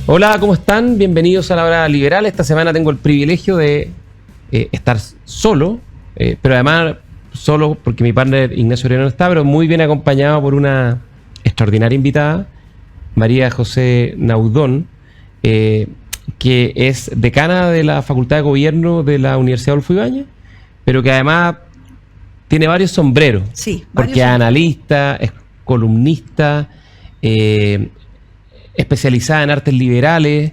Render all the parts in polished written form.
Hola, ¿cómo están? Bienvenidos a La Hora Liberal. Esta semana tengo el privilegio de estar solo, pero además solo porque mi partner Ignacio Orellana no está, pero muy bien acompañado por una extraordinaria invitada, María José Naudón, que es decana de la Facultad de Gobierno de la Universidad Adolfo Ibáñez, pero que además tiene varios sombreros, sí, porque es analista, es columnista, especializada en artes liberales,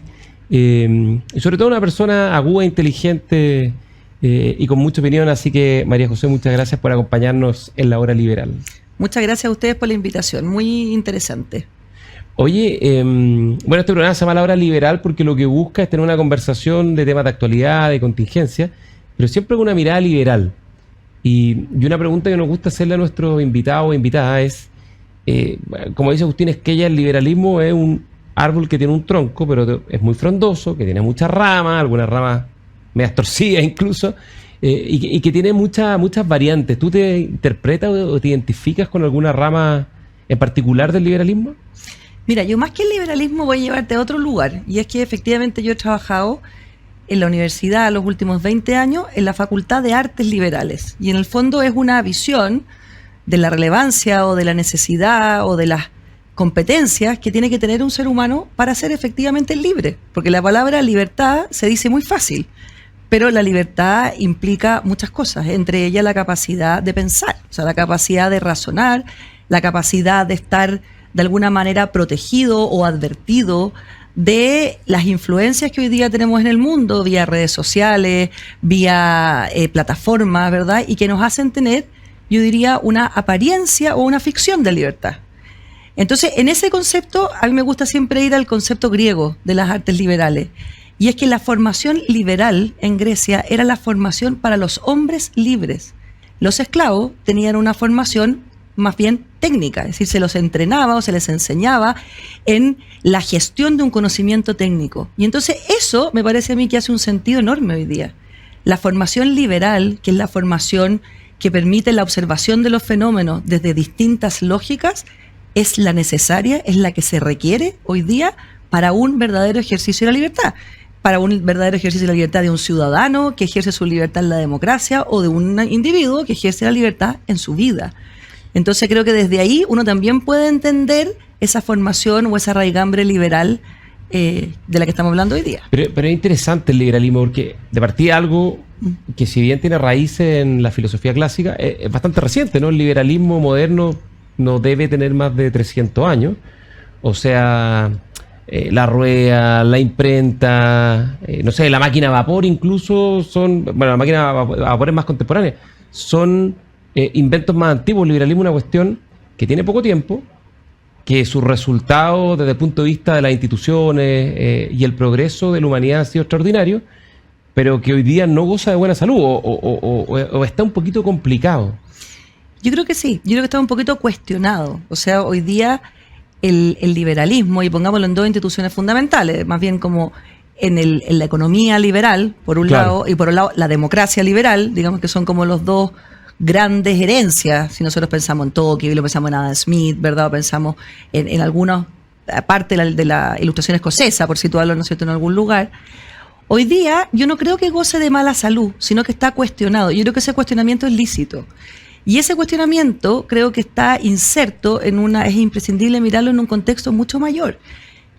y sobre todo una persona aguda, inteligente y con mucha opinión. Así que, María José, muchas gracias por acompañarnos en La Hora Liberal. Muchas gracias a ustedes por la invitación, muy interesante. Oye, bueno, este programa se llama La Hora Liberal porque lo que busca es tener una conversación de temas de actualidad, de contingencia, pero siempre con una mirada liberal. Y una pregunta que nos gusta hacerle a nuestros invitados o invitadas es, como dice Agustín Esquella, el liberalismo es un árbol que tiene un tronco, pero es muy frondoso, que tiene muchas ramas, algunas ramas medias torcidas incluso, y que tiene muchas variantes. ¿Tú te interpretas o te identificas con alguna rama en particular del liberalismo? Mira, yo más que el liberalismo voy a llevarte a otro lugar, y es que efectivamente yo he trabajado en la universidad los últimos 20 años en la Facultad de Artes Liberales, y en el fondo es una visión de la relevancia o de la necesidad o de las competencias que tiene que tener un ser humano para ser efectivamente libre, porque la palabra libertad se dice muy fácil, pero la libertad implica muchas cosas, entre ellas la capacidad de pensar, o sea, la capacidad de razonar, la capacidad de estar de alguna manera protegido o advertido de las influencias que hoy día tenemos en el mundo, vía redes sociales, vía plataformas, ¿verdad? Y que nos hacen tener, yo diría, una apariencia o una ficción de libertad. Entonces, en ese concepto, a mí me gusta siempre ir al concepto griego de las artes liberales. Y es que la formación liberal en Grecia era la formación para los hombres libres. Los esclavos tenían una formación más bien técnica, es decir, se los entrenaba o se les enseñaba en la gestión de un conocimiento técnico. Y entonces eso me parece a mí que hace un sentido enorme hoy día. La formación liberal, que es la formación que permite la observación de los fenómenos desde distintas lógicas, es la necesaria, es la que se requiere hoy día para un verdadero ejercicio de la libertad, para un verdadero ejercicio de la libertad de un ciudadano que ejerce su libertad en la democracia o de un individuo que ejerce la libertad en su vida. Entonces creo que desde ahí uno también puede entender esa formación o esa raigambre liberal de la que estamos hablando hoy día. Pero es interesante el liberalismo porque de partida algo que si bien tiene raíces en la filosofía clásica, es bastante reciente, ¿no? El liberalismo moderno no debe tener más de 300 años. O sea, la rueda, la imprenta, no sé, la máquina a vapor incluso son, bueno, la máquina a vapor es más contemporánea, son inventos más antiguos. El liberalismo es una cuestión que tiene poco tiempo, que sus resultados desde el punto de vista de las instituciones y el progreso de la humanidad han sido extraordinarios, pero que hoy día no goza de buena salud o está un poquito complicado. Yo creo que sí, yo creo que está un poquito cuestionado. O sea, hoy día el liberalismo, y pongámoslo en dos instituciones fundamentales, más bien como en la economía liberal, por un lado, y por otro lado la democracia liberal, digamos que son como los dos grandes herencias. Si nosotros pensamos en Tocqueville, pensamos en Adam Smith, ¿verdad? O pensamos en algunas parte de la ilustración escocesa, por situarlo, ¿no es cierto?, en algún lugar. Hoy día yo no creo que goce de mala salud, sino que está cuestionado. Yo creo que ese cuestionamiento es lícito. Y ese cuestionamiento creo que está inserto es imprescindible mirarlo en un contexto mucho mayor.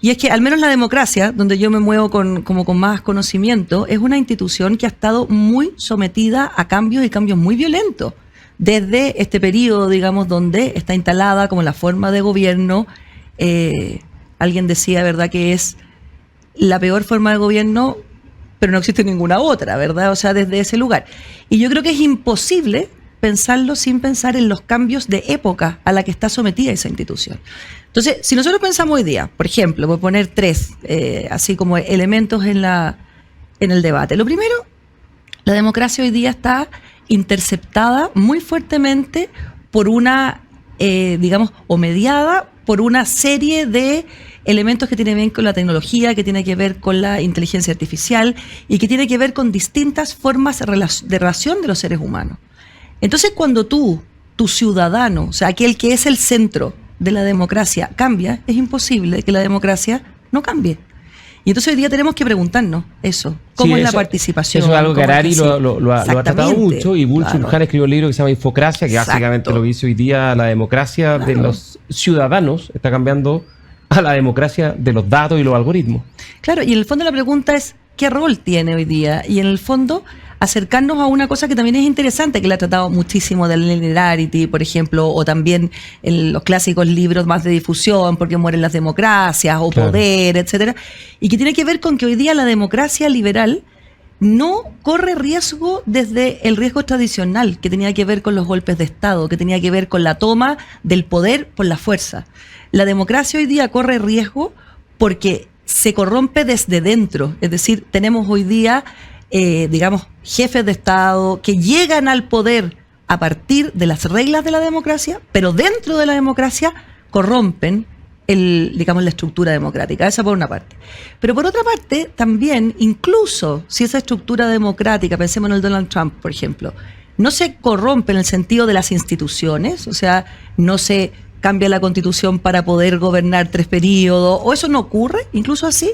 Y es que al menos la democracia, donde yo me muevo con más conocimiento, es una institución que ha estado muy sometida a cambios y cambios muy violentos. Desde este periodo, digamos, donde está instalada como la forma de gobierno, alguien decía, ¿verdad?, que es la peor forma de gobierno, pero no existe ninguna otra, ¿verdad? O sea, desde ese lugar. Y yo creo que es imposible pensarlo sin pensar en los cambios de época a la que está sometida esa institución. Entonces, si nosotros pensamos hoy día, por ejemplo, voy a poner tres, así como elementos en el debate. Lo primero, la democracia hoy día está interceptada muy fuertemente por una, digamos, o mediada por una serie de elementos que tienen que ver con la tecnología, que tiene que ver con la inteligencia artificial y que tiene que ver con distintas formas de relación de los seres humanos. Entonces, cuando tu ciudadano, o sea, aquel que es el centro de la democracia, cambia, es imposible que la democracia no cambie. Y entonces hoy día tenemos que preguntarnos eso, ¿cómo es la participación? Eso es algo que ¿Cómo Harari es lo ha tratado mucho, y Bull claro. Chun Han escribió un libro que se llama Infocracia, que básicamente lo que dice hoy día la democracia de los ciudadanos está cambiando a la democracia de los datos y los algoritmos. Claro, y en el fondo la pregunta es, ¿qué rol tiene hoy día? Y en el fondo acercarnos a una cosa que también es interesante, que la ha tratado muchísimo del linearity, por ejemplo, o también en los clásicos libros más de difusión, porque mueren las democracias, o claro, poder, etcétera, y que tiene que ver con que hoy día la democracia liberal no corre riesgo desde el riesgo tradicional, que tenía que ver con los golpes de Estado, que tenía que ver con la toma del poder por la fuerza. La democracia hoy día corre riesgo porque se corrompe desde dentro, es decir, tenemos hoy día digamos, jefes de Estado que llegan al poder a partir de las reglas de la democracia, pero dentro de la democracia corrompen digamos, la estructura democrática. Esa por una parte. Pero por otra parte, también, incluso si esa estructura democrática, pensemos en el Donald Trump, por ejemplo, no se corrompe en el sentido de las instituciones, o sea, no se cambia la Constitución para poder gobernar 3 periodos, o eso no ocurre, incluso así,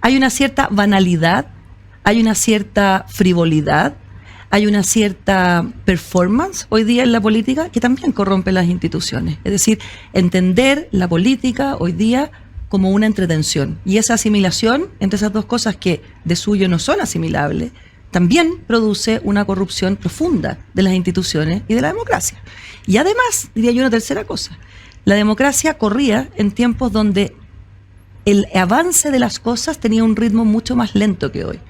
hay una cierta banalidad, hay una cierta frivolidad, hay una cierta performance hoy día en la política que también corrompe las instituciones. Es decir, entender la política hoy día como una entretención. Y esa asimilación entre esas dos cosas que de suyo no son asimilables, también produce una corrupción profunda de las instituciones y de la democracia. Y además, diría yo una tercera cosa, la democracia corría en tiempos donde el avance de las cosas tenía un ritmo mucho más lento que hoy.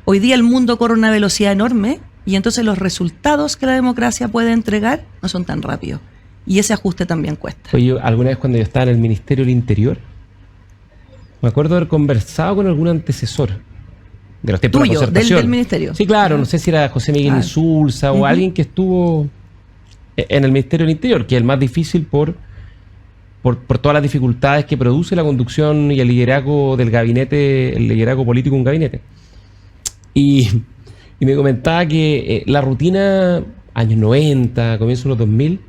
Hoy día el mundo corre a una velocidad enorme y entonces los resultados que la democracia puede entregar no son tan rápidos. Y ese ajuste también cuesta. Oye, alguna vez cuando yo estaba en el Ministerio del Interior, me acuerdo haber conversado con algún antecesor de los tiempos de la concertación. Del ministerio. Sí, claro, no sé si era José Miguel Insulza o alguien que estuvo en el Ministerio del Interior, que es el más difícil por todas las dificultades que produce la conducción y el liderazgo del gabinete, el liderazgo político de un gabinete. Y me comentaba que la rutina, años 90, comienzos de los 2000,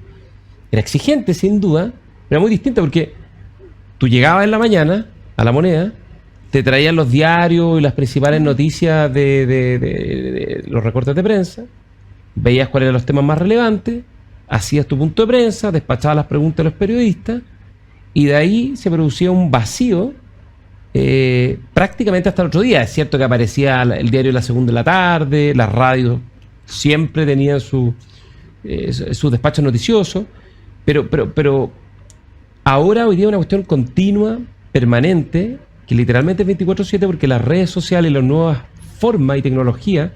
era exigente, sin duda, pero era muy distinta porque tú llegabas en la mañana a La Moneda, te traían los diarios y las principales noticias de los recortes de prensa, veías cuáles eran los temas más relevantes, hacías tu punto de prensa, despachabas las preguntas de los periodistas, y de ahí se producía un vacío prácticamente hasta el otro día. Es cierto que aparecía el diario de la segunda de la tarde, las radios siempre tenían sus despachos noticiosos, pero ahora hoy día es una cuestión continua, permanente, que literalmente es 24/7, porque las redes sociales y las nuevas formas y tecnologías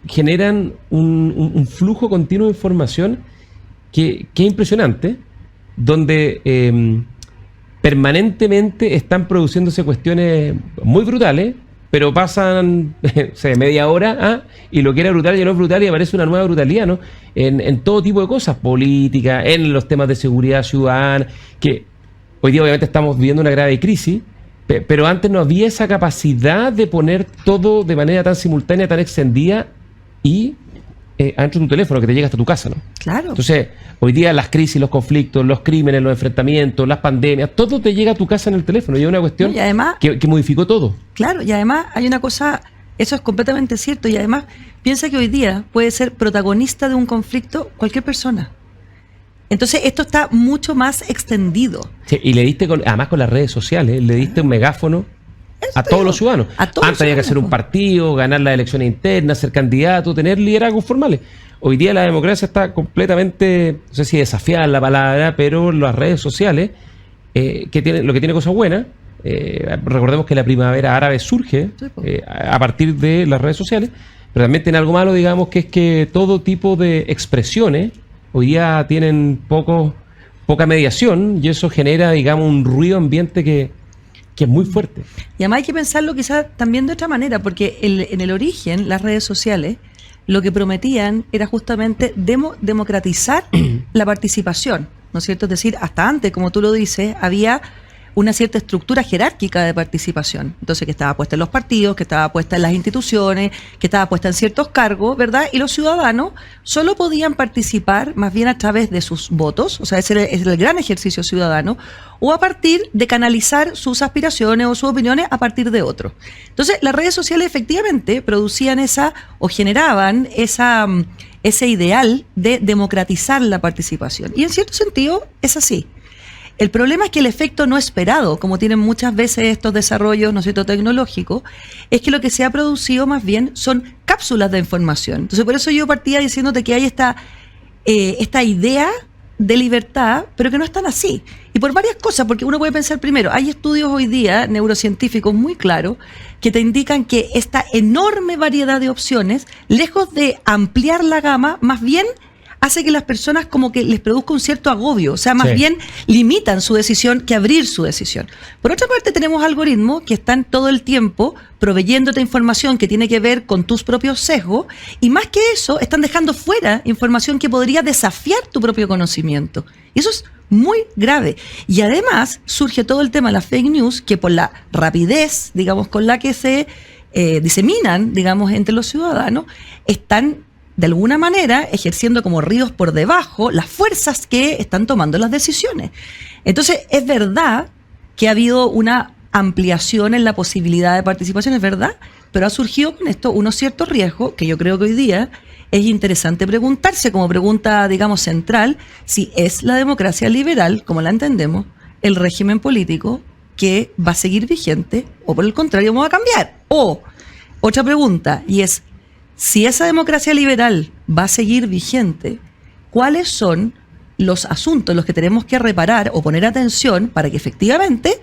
generan un flujo continuo de información que es impresionante, donde permanentemente están produciéndose cuestiones muy brutales, pero pasan media hora y lo que era brutal ya no es brutal y aparece una nueva brutalidad, ¿no? En todo tipo de cosas, políticas, en los temas de seguridad ciudadana, que hoy día obviamente estamos viviendo una grave crisis, pero antes no había esa capacidad de poner todo de manera tan simultánea, tan extendida y adentro de tu teléfono, que te llega hasta tu casa, ¿no? Claro. Entonces, hoy día las crisis, los conflictos, los crímenes, los enfrentamientos, las pandemias, todo te llega a tu casa en el teléfono. Y es una cuestión y además, que modificó todo. Claro, y además hay una cosa, eso es completamente cierto, y además piensa que hoy día puede ser protagonista de un conflicto cualquier persona. Entonces esto está mucho más extendido. Sí, y le diste, además con las redes sociales, le diste un megáfono a todos los ciudadanos. Antes había que hacer un partido, ganar las elecciones internas, ser candidato, tener liderazgos formales. Hoy día la democracia está completamente, no sé si desafiada la palabra, pero las redes sociales, lo que tiene cosas buenas, recordemos que la primavera árabe surge a partir de las redes sociales, pero también tiene algo malo, digamos, que es que todo tipo de expresiones hoy día tienen poca mediación, y eso genera, digamos, un ruido ambiente que es muy fuerte. Y además hay que pensarlo quizás también de otra manera, porque en el origen las redes sociales lo que prometían era justamente democratizar la participación, ¿no es cierto? Es decir, hasta antes, como tú lo dices, había una cierta estructura jerárquica de participación. Entonces, que estaba puesta en los partidos, que estaba puesta en las instituciones, que estaba puesta en ciertos cargos, ¿verdad? Y los ciudadanos solo podían participar más bien a través de sus votos, o sea, ese es el gran ejercicio ciudadano, o a partir de canalizar sus aspiraciones o sus opiniones a partir de otros. Entonces, las redes sociales efectivamente producían o generaban ese ideal de democratizar la participación. Y en cierto sentido es así. El problema es que el efecto no esperado, como tienen muchas veces estos desarrollos, ¿no es cierto?, tecnológicos, es que lo que se ha producido más bien son cápsulas de información. Entonces, por eso yo partía diciéndote que hay esta idea de libertad, pero que no es tan así. Y por varias cosas, porque uno puede pensar primero, hay estudios hoy día neurocientíficos muy claros que te indican que esta enorme variedad de opciones, lejos de ampliar la gama, más bien hace que las personas como que les produzca un cierto agobio, o sea, más bien limitan su decisión que abrir su decisión. Por otra parte, tenemos algoritmos que están todo el tiempo proveyéndote información que tiene que ver con tus propios sesgos, y más que eso, están dejando fuera información que podría desafiar tu propio conocimiento. Y eso es muy grave. Y además surge todo el tema de las fake news, que por la rapidez, digamos, con la que se diseminan, digamos, entre los ciudadanos, están de alguna manera ejerciendo como ríos por debajo las fuerzas que están tomando las decisiones. Entonces, es verdad que ha habido una ampliación en la posibilidad de participación, es verdad, pero ha surgido con esto unos ciertos riesgos que yo creo que hoy día es interesante preguntarse, como pregunta, digamos, central, si es la democracia liberal, como la entendemos, el régimen político que va a seguir vigente, o por el contrario, vamos a cambiar. O, otra pregunta, y es, si esa democracia liberal va a seguir vigente, ¿cuáles son los asuntos en los que tenemos que reparar o poner atención para que efectivamente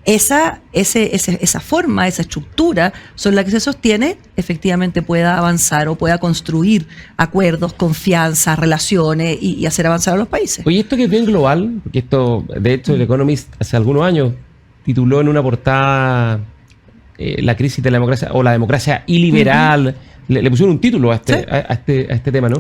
esa forma, esa estructura sobre la que se sostiene, efectivamente pueda avanzar o pueda construir acuerdos, confianza, relaciones y hacer avanzar a los países? Oye, esto que es bien global, porque esto, de hecho, el Economist hace algunos años tituló en una portada la crisis de la democracia o la democracia iliberal. Le pusieron un título a este tema, ¿no?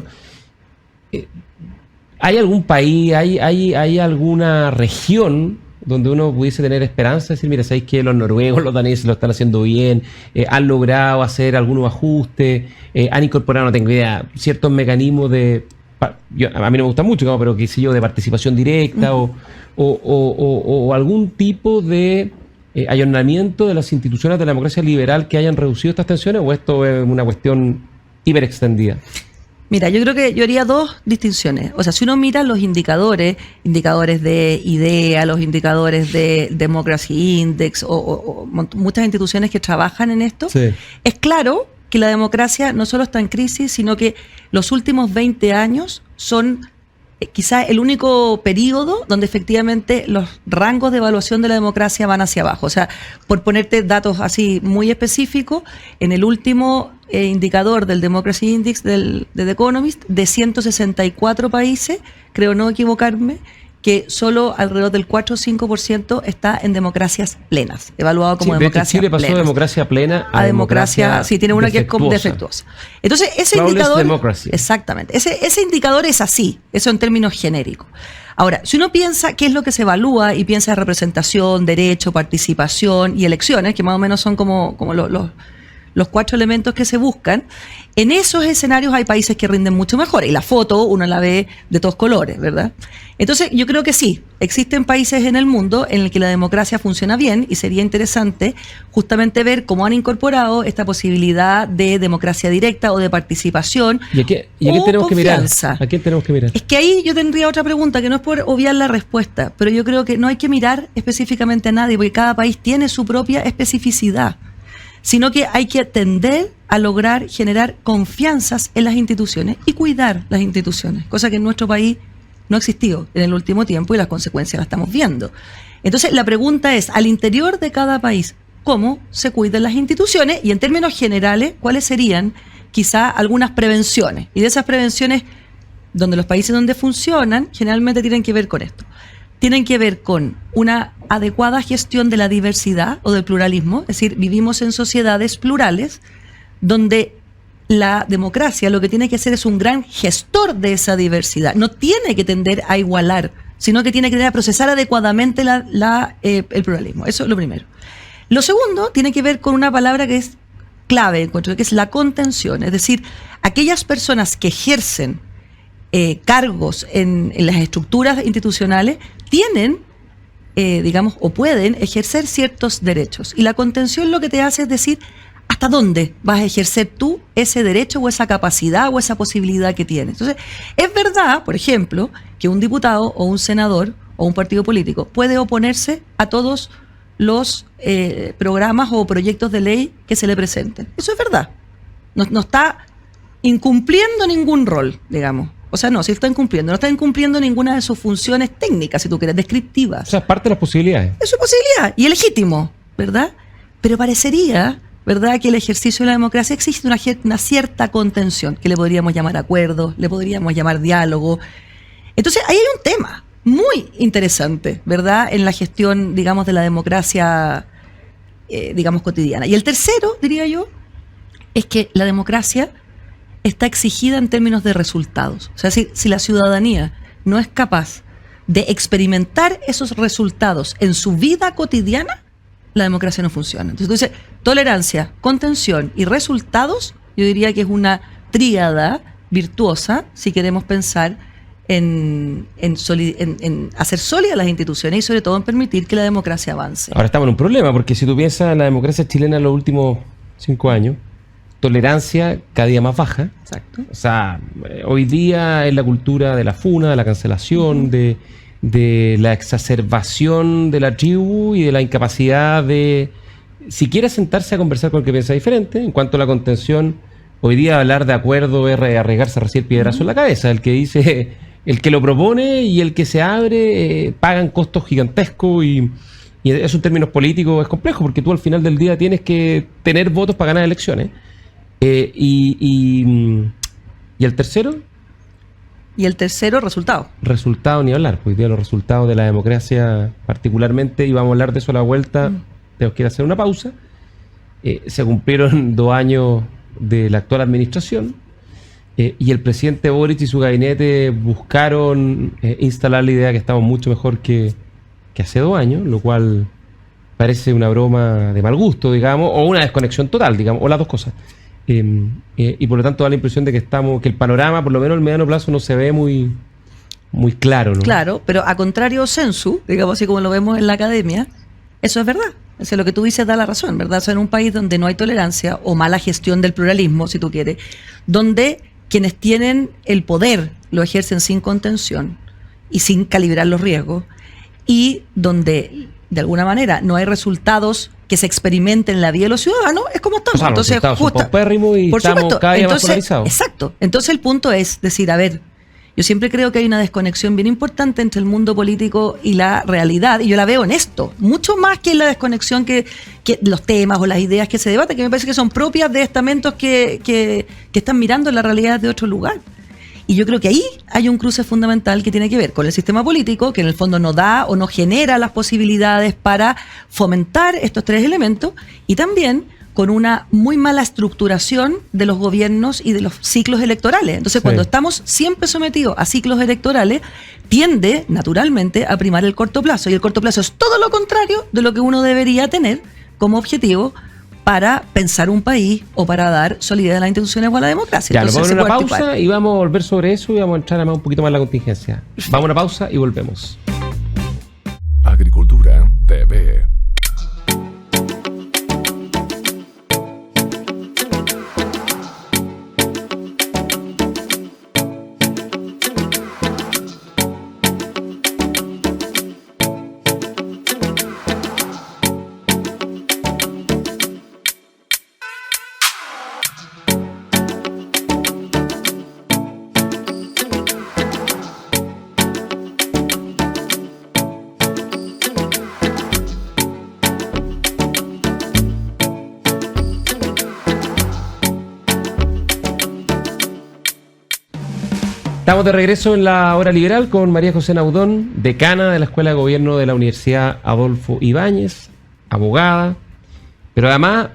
¿Hay algún país, hay alguna región donde uno pudiese tener esperanza? Es decir, mira, ¿sabéis que los noruegos, los daneses lo están haciendo bien? ¿Han logrado hacer algunos ajustes? ¿Han incorporado, no tengo idea, ciertos mecanismos de... a mí no me gusta mucho, ¿no? Pero qué sé yo, de participación directa o algún tipo de... ayornamiento de las instituciones de la democracia liberal que hayan reducido estas tensiones, o esto es una cuestión hiperextendida? Mira, yo creo que yo haría dos distinciones. O sea, si uno mira los indicadores de IDEA, los indicadores de Democracy Index o muchas instituciones que trabajan en esto, es claro que la democracia no solo está en crisis, sino que los últimos 20 años son quizá el único periodo donde efectivamente los rangos de evaluación de la democracia van hacia abajo. O sea, por ponerte datos así muy específicos, en el último indicador del Democracy Index de The Economist, de 164 países, creo no equivocarme, que solo alrededor del 4 o 5% está en democracias plenas, evaluado como democracia plena. Chile pasó de democracia plena a democracia sí, tiene una defectuosa. Que es defectuosa. Entonces, ese indicador... Democracy. Exactamente. Ese indicador es así, eso en términos genéricos. Ahora, si uno piensa qué es lo que se evalúa y piensa en representación, derecho, participación y elecciones, que más o menos son como los 4 elementos que se buscan, en esos escenarios hay países que rinden mucho mejor. Y la foto uno la ve de todos colores, ¿verdad? Entonces, yo creo que sí, existen países en el mundo en el que la democracia funciona bien y sería interesante justamente ver cómo han incorporado esta posibilidad de democracia directa o de participación. ¿Y a quién tenemos que mirar? ¿A quién tenemos que mirar? Es que ahí yo tendría otra pregunta, que no es por obviar la respuesta, pero yo creo que no hay que mirar específicamente a nadie, porque cada país tiene su propia especificidad, sino que hay que tender a lograr generar confianzas en las instituciones y cuidar las instituciones, cosa que en nuestro país no ha existido en el último tiempo y las consecuencias las estamos viendo. Entonces, la pregunta es, al interior de cada país, ¿cómo se cuidan las instituciones? Y en términos generales, ¿cuáles serían quizá algunas prevenciones? Y de esas prevenciones, donde los países donde funcionan, generalmente tienen que ver con esto. Tienen que ver con una adecuada gestión de la diversidad o del pluralismo, es decir, vivimos en sociedades plurales donde la democracia lo que tiene que hacer es un gran gestor de esa diversidad, no tiene que tender a igualar, sino que tiene que procesar adecuadamente el pluralismo. Eso es lo primero. Lo segundo tiene que ver con una palabra que es clave, encuentro, que es la contención. Es decir, aquellas personas que ejercen cargos en las estructuras institucionales tienen, digamos, o pueden ejercer ciertos derechos. Y la contención lo que te hace es decir, ¿hasta dónde vas a ejercer tú ese derecho o esa capacidad o esa posibilidad que tienes? Entonces, es verdad, por ejemplo, que un diputado o un senador o un partido político puede oponerse a todos los programas o proyectos de ley que se le presenten. Eso es verdad. No está incumpliendo ningún rol, digamos. O sea, no, si está incumpliendo, no está incumpliendo ninguna de sus funciones técnicas, si tú quieres, descriptivas. O sea, es parte de las posibilidades. Es su posibilidad, y es legítimo, ¿verdad? Pero parecería, ¿verdad?, que el ejercicio de la democracia existe una cierta contención, que le podríamos llamar acuerdo, le podríamos llamar diálogo. Entonces, ahí hay un tema muy interesante, ¿verdad?, en la gestión, digamos, de la democracia, digamos, cotidiana. Y el tercero, diría yo, es que la democracia está exigida en términos de resultados. O sea, si la ciudadanía no es capaz de experimentar esos resultados en su vida cotidiana, la democracia no funciona. Entonces, tú dices, tolerancia, contención y resultados, yo diría que es una tríada virtuosa si queremos pensar en hacer sólidas las instituciones y sobre todo en permitir que la democracia avance. Ahora estamos en un problema, porque si tú piensas en la democracia chilena en los últimos 5 años, tolerancia cada día más baja. Exacto. O sea, hoy día es la cultura de la funa, de la cancelación, de la exacerbación de la tribu y de la incapacidad de siquiera sentarse a conversar con el que piensa diferente. En cuanto a la contención, hoy día hablar de acuerdo es arriesgarse a recibir piedrazo en la cabeza. El que dice, el que lo propone y el que se abre pagan costos gigantescos y eso en términos políticos es complejo porque tú al final del día tienes que tener votos para ganar elecciones. ¿Y el tercero? Y el tercero, resultado. Resultado ni hablar, pues hoy día los resultados de la democracia particularmente, y vamos a hablar de eso a la vuelta, tenemos que ir a hacer una pausa. Se cumplieron 2 años de la actual administración y el presidente Boric y su gabinete buscaron instalar la idea que estamos mucho mejor que hace 2 años, lo cual parece una broma de mal gusto, digamos, o una desconexión total, digamos, o las dos cosas. Y por lo tanto da la impresión de que el panorama, por lo menos al mediano plazo, no se ve muy claro, ¿no? Claro, pero a contrario sensu, digamos así como lo vemos en la academia, eso es verdad. O sea, lo que tú dices da la razón, ¿verdad? O sea, en un país donde no hay tolerancia o mala gestión del pluralismo, si tú quieres, donde quienes tienen el poder lo ejercen sin contención y sin calibrar los riesgos, y donde de alguna manera no hay resultados que se experimenten en la vida de los ciudadanos, es como estamos. O sea, entonces, los resultados son paupérrimos y por estamos supuesto, cada día más entonces, polarizados. Exacto. Entonces el punto es decir, a ver, yo siempre creo que hay una desconexión bien importante entre el mundo político y la realidad, y yo la veo en esto, mucho más que en la desconexión que los temas o las ideas que se debaten, que me parece que son propias de estamentos que están mirando la realidad de otro lugar. Y yo creo que ahí hay un cruce fundamental que tiene que ver con el sistema político, que en el fondo no da o no genera las posibilidades para fomentar estos 3 elementos, y también con una muy mala estructuración de los gobiernos y de los ciclos electorales. Entonces, cuando estamos siempre sometidos a ciclos electorales, tiende naturalmente a primar el corto plazo, y el corto plazo es todo lo contrario de lo que uno debería tener como objetivo para pensar un país o para dar solidez a las instituciones o a la democracia. Ya, entonces, nos vamos a una pausa y vamos a volver sobre eso y vamos a entrar a un poquito más en la contingencia. Vamos a una pausa y volvemos. Agricultura TV. Estamos de regreso en la Hora Liberal con María José Naudón, decana de la Escuela de Gobierno de la Universidad Adolfo Ibáñez, abogada, pero además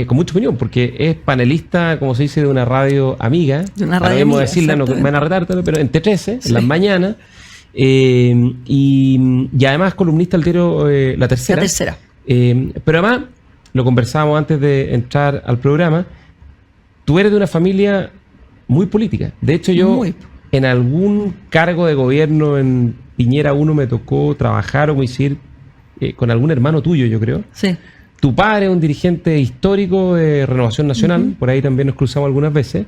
con mucha opinión, porque es panelista, como se dice, de una radio amiga. De una Ahora radio mismo amiga, decirla, no me van a retar, pero en T13, en las mañanas. Y además columnista del diario La Tercera. La Tercera. Pero además, lo conversábamos antes de entrar al programa, tú eres de una familia muy política. De hecho, yo en algún cargo de gobierno en Piñera 1 me tocó trabajar o coincidir con algún hermano tuyo, yo creo. Sí. Tu padre es un dirigente histórico de Renovación Nacional, por ahí también nos cruzamos algunas veces.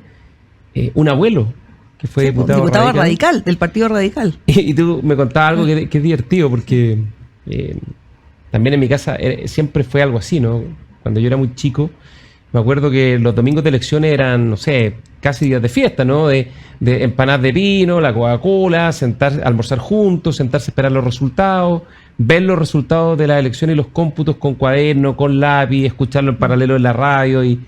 Un abuelo que fue diputado radical, del Partido Radical. Y tú me contabas algo que es divertido, porque también en mi casa siempre fue algo así, ¿no? Cuando yo era muy chico, me acuerdo que los domingos de elecciones eran, no sé, casi días de fiesta, ¿no? De empanadas de vino, la Coca-Cola, almorzar juntos, sentarse a esperar los resultados, ver los resultados de las elecciones y los cómputos con cuaderno, con lápiz, escucharlo en paralelo en la radio y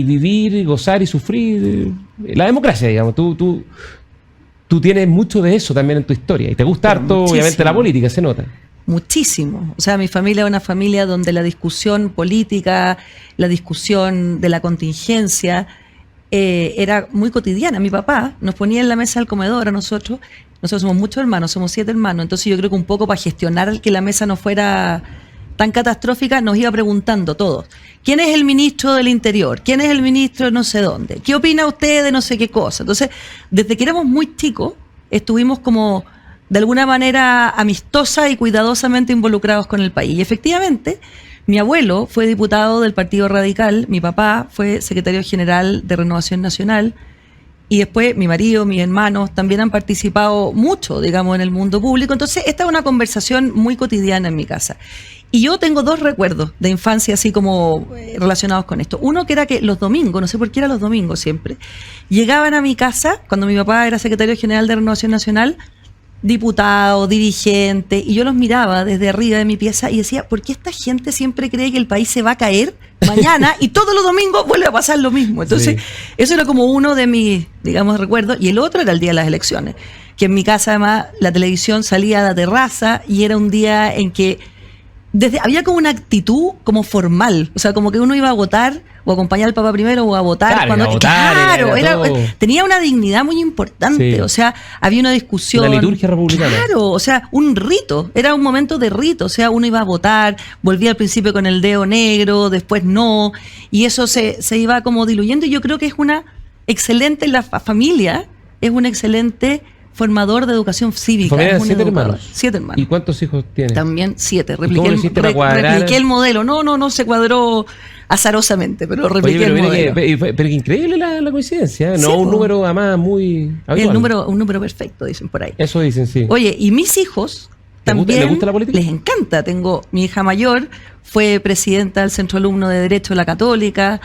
vivir, gozar y sufrir la democracia, digamos. Tú tienes mucho de eso también en tu historia y te gusta harto, muchísimo. Obviamente, la política, se nota. Muchísimo. O sea, mi familia es una familia donde la discusión política, la discusión de la contingencia era muy cotidiana. Mi papá nos ponía en la mesa del comedor a nosotros somos muchos hermanos, somos 7 hermanos, entonces yo creo que un poco para gestionar que la mesa no fuera tan catastrófica, nos iba preguntando todos: ¿quién es el ministro del Interior? ¿Quién es el ministro de no sé dónde? ¿Qué opina usted de no sé qué cosa? Entonces, desde que éramos muy chicos, estuvimos como de alguna manera amistosa y cuidadosamente involucrados con el país. Y efectivamente, mi abuelo fue diputado del Partido Radical, mi papá fue secretario general de Renovación Nacional, y después mi marido, mis hermanos también han participado mucho, digamos, en el mundo público. Entonces, esta es una conversación muy cotidiana en mi casa. Y yo tengo 2 recuerdos de infancia así como relacionados con esto. Uno que era que los domingos, no sé por qué era los domingos siempre, llegaban a mi casa, cuando mi papá era secretario general de Renovación Nacional, diputado, dirigente, y yo los miraba desde arriba de mi pieza y decía: ¿por qué esta gente siempre cree que el país se va a caer mañana y todos los domingos vuelve a pasar lo mismo? Entonces, eso era como uno de mis, digamos, recuerdos. Y el otro era el día de las elecciones, que en mi casa además la televisión salía a la terraza y era un día en que había como una actitud como formal, o sea, como que uno iba a votar o acompañar al papá primero o a votar. Tenía una dignidad muy importante, o sea, había una discusión. La liturgia republicana. Claro, o sea, un rito, era un momento de rito, o sea, uno iba a votar, volvía al principio con el dedo negro, después no, y eso se iba como diluyendo, y yo creo que es una excelente, la familia es un excelente formador de educación cívica. ¿Familia de 7 hermanos? 7 hermanos. ¿Y cuántos hijos tienes? También 7. Repliqué el modelo. No se cuadró azarosamente, pero repliqué el modelo. Pero que increíble la coincidencia, ¿eh? No, un número además muy habitual. Un número perfecto, dicen por ahí. Eso dicen, sí. Oye, y mis hijos también ¿Les gusta la política? Les encanta. Tengo mi hija mayor, fue presidenta del Centro Alumno de Derecho de la Católica.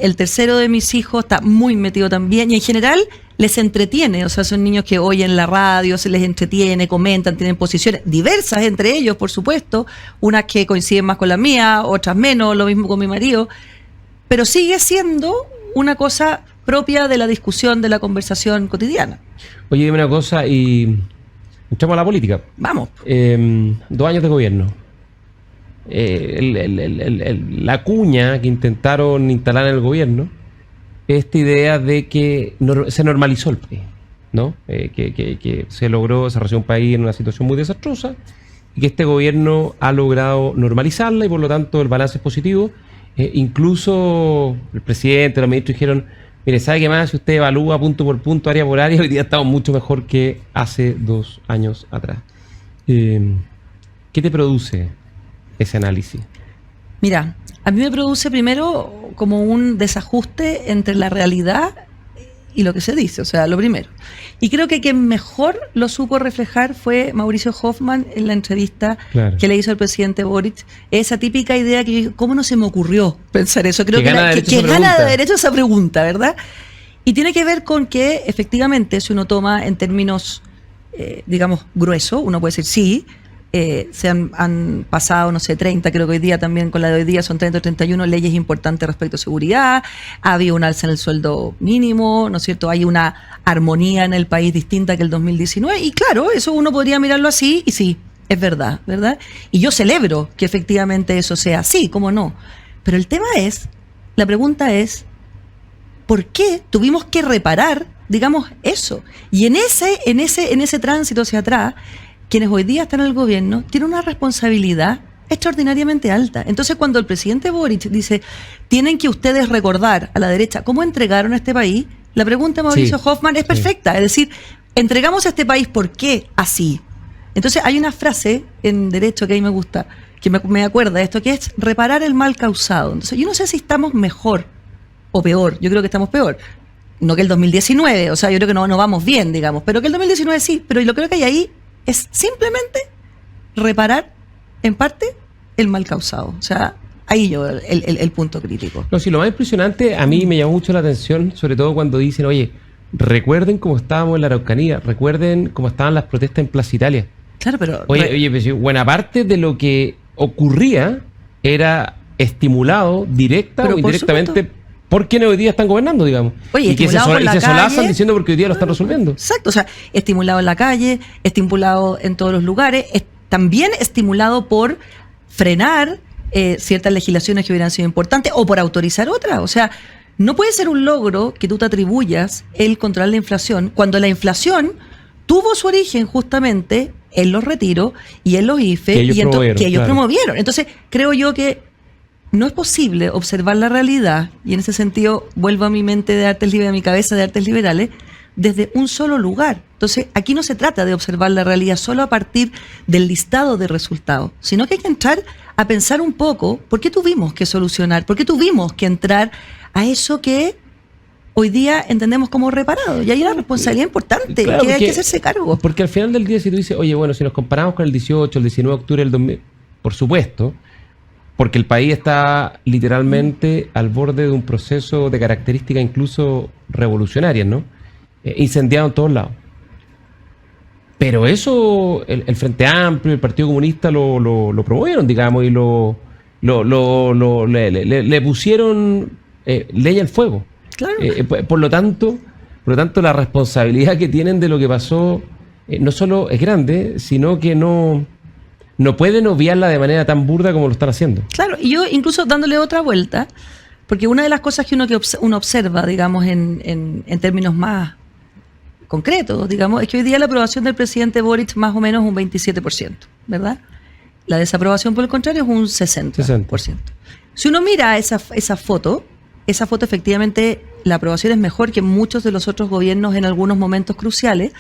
El tercero de mis hijos está muy metido también, y en general les entretiene, o sea, son niños que oyen la radio, se les entretiene, comentan, tienen posiciones diversas entre ellos, por supuesto, unas que coinciden más con las mías, otras menos, lo mismo con mi marido, pero sigue siendo una cosa propia de la discusión, de la conversación cotidiana. Oye, dime una cosa y entramos a la política. Vamos. 2 años de gobierno. La cuña que intentaron instalar en el gobierno, esta idea de que se normalizó el país, ¿no? Que se recibió un país en una situación muy desastrosa y que este gobierno ha logrado normalizarla y por lo tanto el balance es positivo. Incluso el presidente, los ministros dijeron: mire, ¿sabe qué más? Si usted evalúa punto por punto, área por área, hoy día estamos mucho mejor que hace 2 años atrás. ¿Qué te produce ese análisis? Mira, a mí me produce primero como un desajuste entre la realidad y lo que se dice, o sea, lo primero. Y creo que quien mejor lo supo reflejar fue Mauricio Hoffman en la entrevista que le hizo al presidente Boric. Esa típica idea que, ¿cómo no se me ocurrió pensar eso? Creo que gana de derecho esa pregunta, ¿verdad? Y tiene que ver con que, efectivamente, si uno toma en términos, digamos, gruesos, uno puede decir sí, se han pasado, no sé, 30, creo que hoy día también, con la de hoy día son 30 o 31 leyes importantes respecto a seguridad, ha habido un alza en el sueldo mínimo, ¿no es cierto? Hay una armonía en el país distinta que el 2019, y claro, eso uno podría mirarlo así, y sí, es verdad, ¿verdad? Y yo celebro que efectivamente eso sea así, ¿cómo no? Pero el tema es, la pregunta es, ¿por qué tuvimos que reparar digamos, eso. Y en ese tránsito hacia atrás, quienes hoy día están en el gobierno tienen una responsabilidad extraordinariamente alta. Entonces, cuando el presidente Boric dice, tienen que ustedes recordar a la derecha cómo entregaron a este país, la pregunta de Mauricio Hoffman es perfecta. Es decir, entregamos a este país, ¿por qué así? Entonces, hay una frase en derecho que a mí me gusta, que me acuerda de esto, que es reparar el mal causado. Entonces, yo no sé si estamos mejor o peor. Yo creo que estamos peor. No que el 2019, o sea, yo creo que no vamos bien, digamos, pero que el 2019 sí. Pero lo creo que hay ahí es simplemente reparar, en parte, el mal causado. O sea, ahí yo, el punto crítico. No, sí, lo más impresionante, a mí me llamó mucho la atención, sobre todo cuando dicen, oye, recuerden cómo estábamos en la Araucanía, recuerden cómo estaban las protestas en Plaza Italia. Claro, pero... Oye, pues, buena parte de lo que ocurría era estimulado directa o indirectamente por quienes hoy día están gobernando, digamos. Oye, y que se solazan diciendo porque hoy día lo están resolviendo. Exacto, o sea, estimulado en la calle, estimulado en todos los lugares, también estimulado por frenar ciertas legislaciones que hubieran sido importantes o por autorizar otras. O sea, no puede ser un logro que tú te atribuyas el controlar la inflación cuando la inflación tuvo su origen justamente en los retiros y en los IFE que ellos promovieron. Entonces, creo yo que no es posible observar la realidad, y en ese sentido vuelvo a mi mente de artes liberales, a mi cabeza de artes liberales, desde un solo lugar. Entonces, aquí no se trata de observar la realidad solo a partir del listado de resultados, sino que hay que entrar a pensar un poco por qué tuvimos que solucionar, por qué tuvimos que entrar a eso que hoy día entendemos como reparado. Y hay una responsabilidad importante, claro, que hay que hacerse cargo. Porque al final del día, si tú dices, oye, bueno, si nos comparamos con el 18, el 19 de octubre del 2000, por supuesto, porque el país está literalmente al borde de un proceso de características incluso revolucionarias, ¿no? Incendiado en todos lados. Pero eso, el Frente Amplio, el Partido Comunista lo promovieron, digamos, y le pusieron leña al fuego. Claro. Por lo tanto, la responsabilidad que tienen de lo que pasó no solo es grande, sino que no pueden obviarla de manera tan burda como lo están haciendo. Claro, y yo incluso dándole otra vuelta, porque una de las cosas que uno observa, digamos, en términos más concretos, digamos, es que hoy día la aprobación del presidente Boric más o menos es un 27%, ¿verdad? La desaprobación, por el contrario, es un 60%. Si uno mira esa foto efectivamente la aprobación es mejor que muchos de los otros gobiernos en algunos momentos cruciales.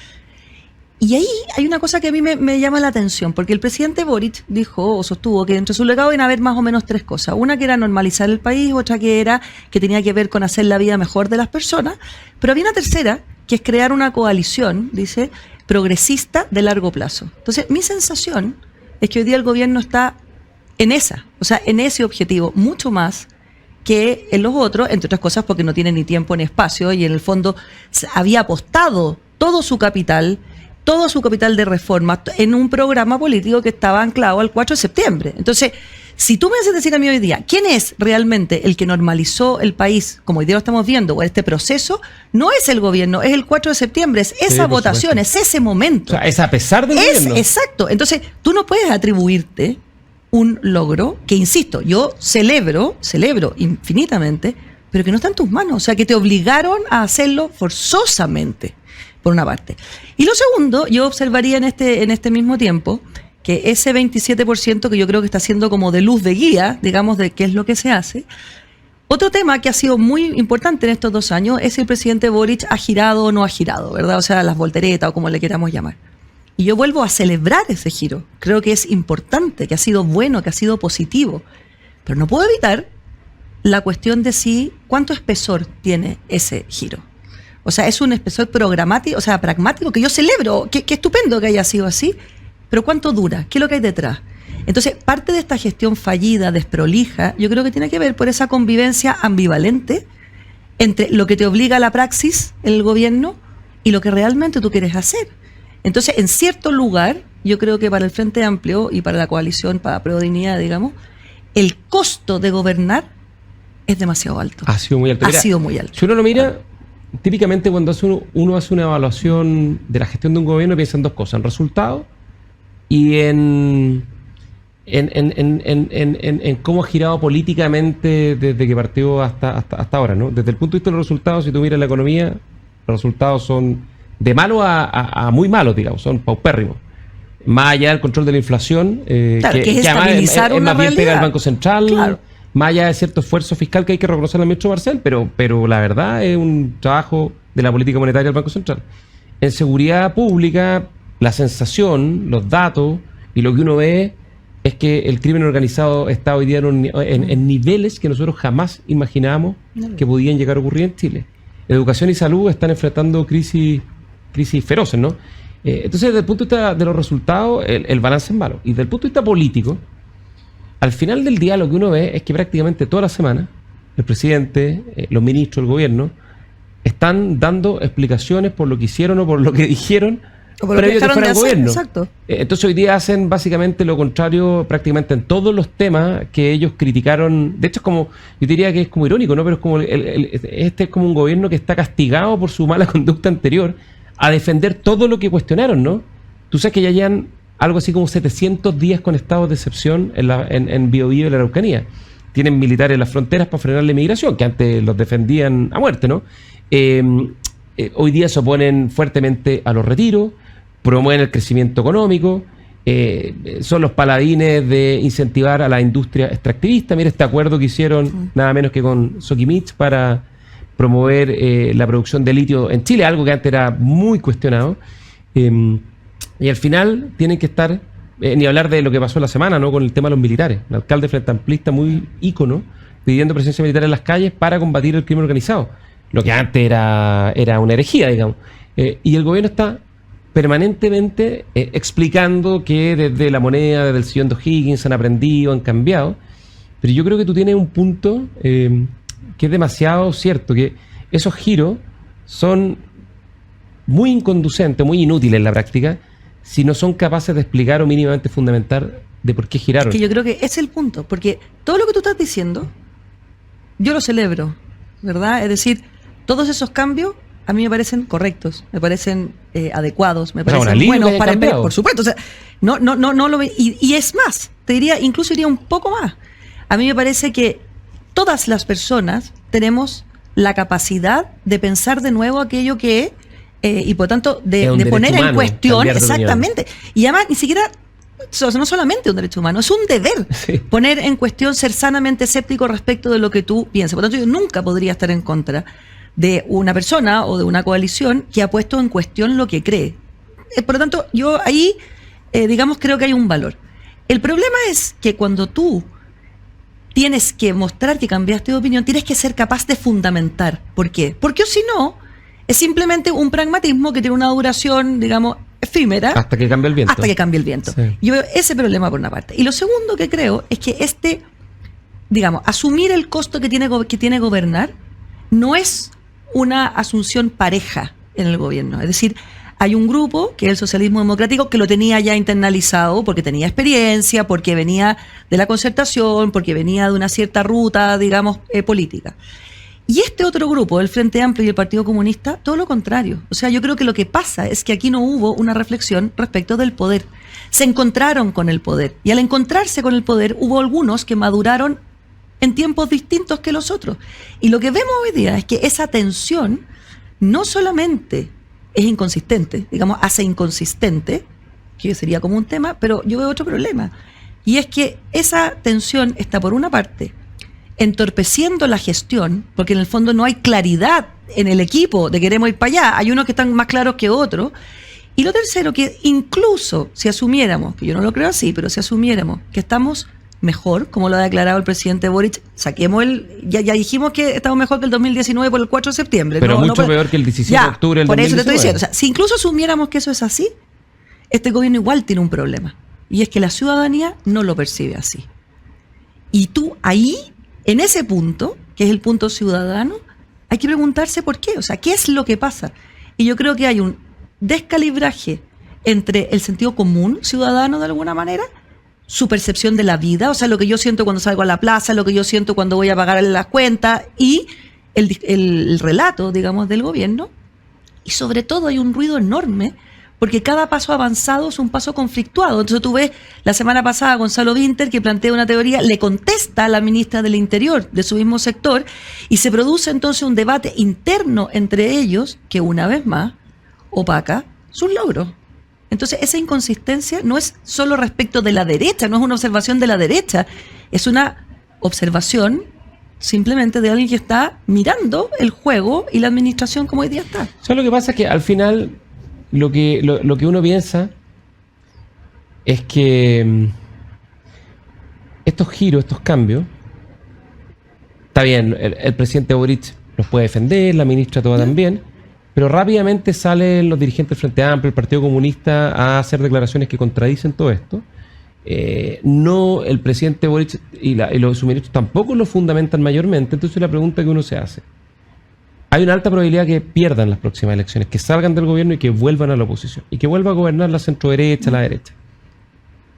Y ahí hay una cosa que a mí me llama la atención, porque el presidente Boric dijo o sostuvo que entre su legado iban a haber más o menos tres cosas. Una que era normalizar el país, otra que tenía que ver con hacer la vida mejor de las personas, pero había una tercera, que es crear una coalición, dice, progresista de largo plazo. Entonces, mi sensación es que hoy día el gobierno está en ese objetivo, mucho más que en los otros, entre otras cosas porque no tiene ni tiempo ni espacio, y en el fondo había apostado todo su capital de reforma en un programa político que estaba anclado al 4 de septiembre. Entonces, si tú me haces decir a mí hoy día, ¿quién es realmente el que normalizó el país, como hoy día lo estamos viendo, o este proceso? No es el gobierno, es el 4 de septiembre, es esa votación, es ese momento. O sea, es a pesar del gobierno. Exacto. Entonces, tú no puedes atribuirte un logro que, insisto, yo celebro infinitamente, pero que no está en tus manos. O sea, que te obligaron a hacerlo forzosamente, por una parte. Y lo segundo, yo observaría en este mismo tiempo que ese 27% que yo creo que está siendo como de luz de guía, digamos, de qué es lo que se hace. Otro tema que ha sido muy importante en estos 2 años es si el presidente Boric ha girado o no ha girado, ¿verdad? O sea, las volteretas o como le queramos llamar. Y yo vuelvo a celebrar ese giro. Creo que es importante, que ha sido bueno, que ha sido positivo. Pero no puedo evitar la cuestión de cuánto espesor tiene ese giro. O sea, es un espesor programático, o sea, pragmático, que yo celebro, que estupendo que haya sido así, pero ¿cuánto dura? ¿Qué es lo que hay detrás? Entonces, parte de esta gestión fallida, desprolija, yo creo que tiene que ver por esa convivencia ambivalente entre lo que te obliga a la praxis en el gobierno y lo que realmente tú quieres hacer. Entonces, en cierto lugar, yo creo que para el Frente Amplio y para la coalición, para Apruebo Dignidad, digamos, el costo de gobernar es demasiado alto. Ha sido muy alto. Si uno lo mira, típicamente cuando uno hace una evaluación de la gestión de un gobierno, piensa en dos cosas: en resultados y en cómo ha girado políticamente desde que partió hasta ahora, ¿no? Desde el punto de vista de los resultados, si tú miras la economía, Los resultados son de malo a muy malos, digamos, son paupérrimos. Más allá del control de la inflación, claro, que es además estabilizar es una más bien pega realidad. el Banco Central, Claro. más allá de cierto esfuerzo fiscal que hay que reconocer al ministro Marcel, pero la verdad es un trabajo de la política monetaria del Banco Central. En seguridad pública, la sensación, los datos y lo que uno ve es que el crimen organizado está hoy día en niveles que nosotros jamás imaginábamos que podían llegar a ocurrir en Chile. Educación y salud están enfrentando crisis feroces, ¿no? Entonces, desde el punto de vista de los resultados, el balance es malo. Y desde el punto de vista político, al final del día lo que uno ve es que prácticamente toda la semana el presidente, los ministros, el gobierno, están dando explicaciones por lo que hicieron o por lo que dijeron O por lo que previo a que dejaron fuera de el hacer, gobierno. exacto. Entonces hoy día hacen básicamente lo contrario prácticamente en todos los temas que ellos criticaron. De hecho es como, yo diría que es como irónico, ¿no? Pero es como este es como un gobierno que está castigado por su mala conducta anterior a defender todo lo que cuestionaron, ¿no? Tú sabes que ya llevan algo así como 700 días con estados de excepción en Biobío y la Araucanía. Tienen militares en las fronteras para frenar la inmigración, que antes los defendían a muerte, ¿no? Hoy día se oponen fuertemente a los retiros, promueven el crecimiento económico, son los paladines de incentivar a la industria extractivista. Mira este acuerdo que hicieron nada menos que con Soquimich para promover la producción de litio en Chile, algo que antes era muy cuestionado. Y al final tienen que estar, ni hablar de lo que pasó la semana, ¿no? Con el tema de los militares. El alcalde frente amplista muy ícono, pidiendo presencia militar en las calles para combatir el crimen organizado. Lo que antes era una herejía, digamos. Y el gobierno está permanentemente explicando que desde la moneda, desde el sillón de O'Higgins han aprendido, han cambiado. Pero yo creo que tú tienes un punto que es demasiado cierto, que esos giros son muy inconducentes, muy inútiles en la práctica, si no son capaces de explicar o mínimamente fundamentar de por qué giraron. Es que yo creo que ese es el punto, porque todo lo que tú estás diciendo, yo lo celebro, ¿verdad? Es decir, todos esos cambios a mí me parecen correctos, me parecen adecuados, me parecen buenos para emprender, por supuesto. O sea, no lo ve. Y es más, te diría, incluso iría un poco más. A mí me parece que todas las personas tenemos la capacidad de pensar de nuevo aquello que y por tanto de poner en cuestión, exactamente. Y además ni siquiera, no solamente un derecho humano, es un deber poner en cuestión, ser sanamente escéptico respecto de lo que tú piensas. Por tanto, yo nunca podría estar en contra de una persona o de una coalición que ha puesto en cuestión lo que cree. Por lo tanto, yo ahí, digamos, creo que hay un valor. El problema es que cuando tú tienes que mostrar que cambiaste de opinión, tienes que ser capaz de fundamentar. ¿Por qué? Porque si no, es simplemente un pragmatismo que tiene una duración, digamos, efímera. Hasta que cambie el viento. Hasta que cambie el viento. Sí. Yo veo ese problema por una parte. Y lo segundo que creo es que digamos, asumir el costo que tiene gobernar no es una asunción pareja en el gobierno. Es decir, hay un grupo, que es el socialismo democrático, que lo tenía ya internalizado porque tenía experiencia, porque venía de la concertación, porque venía de una cierta ruta, digamos, política. Y este otro grupo, el Frente Amplio y el Partido Comunista, todo lo contrario. O sea, yo creo que lo que pasa es que aquí no hubo una reflexión respecto del poder. Se encontraron con el poder. Y al encontrarse con el poder, hubo algunos que maduraron en tiempos distintos que los otros. Y lo que vemos hoy día es que esa tensión no solamente es inconsistente, digamos, hace inconsistente, que sería como un tema, pero yo veo otro problema. Y es que esa tensión está, por una parte, entorpeciendo la gestión, porque en el fondo no hay claridad en el equipo de queremos ir para allá. Hay unos que están más claros que otros. Y lo tercero, que incluso si asumiéramos, que yo no lo creo así, pero si asumiéramos que estamos mejor, como lo ha declarado el presidente Boric, saquemos ya dijimos que estamos mejor que el 2019 por el 4 de septiembre. Pero mucho peor que el 17 de octubre del 2019. Por eso te estoy diciendo, o sea, si incluso asumiéramos que eso es así, este gobierno igual tiene un problema. Y es que la ciudadanía no lo percibe así. Y tú ahí, en ese punto, que es el punto ciudadano, hay que preguntarse por qué, o sea, ¿qué es lo que pasa? Y yo creo que hay un descalibraje entre el sentido común ciudadano de alguna manera, su percepción de la vida, o sea, lo que yo siento cuando salgo a la plaza, lo que yo siento cuando voy a pagar las cuentas, y el relato, digamos, del gobierno. Y sobre todo hay un ruido enorme porque cada paso avanzado es un paso conflictuado. Entonces tú ves la semana pasada a Gonzalo Vinter, que plantea una teoría, le contesta a la ministra del Interior de su mismo sector, y se produce entonces un debate interno entre ellos que una vez más opaca sus logros. Entonces esa inconsistencia no es solo respecto de la derecha, no es una observación de la derecha, es una observación simplemente de alguien que está mirando el juego y la administración como hoy día está. O sea, lo que pasa es que al final lo que uno piensa es que estos giros, estos cambios, está bien, el presidente Boric los puede defender, la ministra toda también, pero rápidamente salen los dirigentes del Frente Amplio, el Partido Comunista, a hacer declaraciones que contradicen todo esto. No, el presidente Boric y los ministros tampoco lo fundamentan mayormente. Entonces la pregunta que uno se hace: hay una alta probabilidad que pierdan las próximas elecciones, que salgan del gobierno y que vuelvan a la oposición, y que vuelva a gobernar la centro-derecha, la derecha.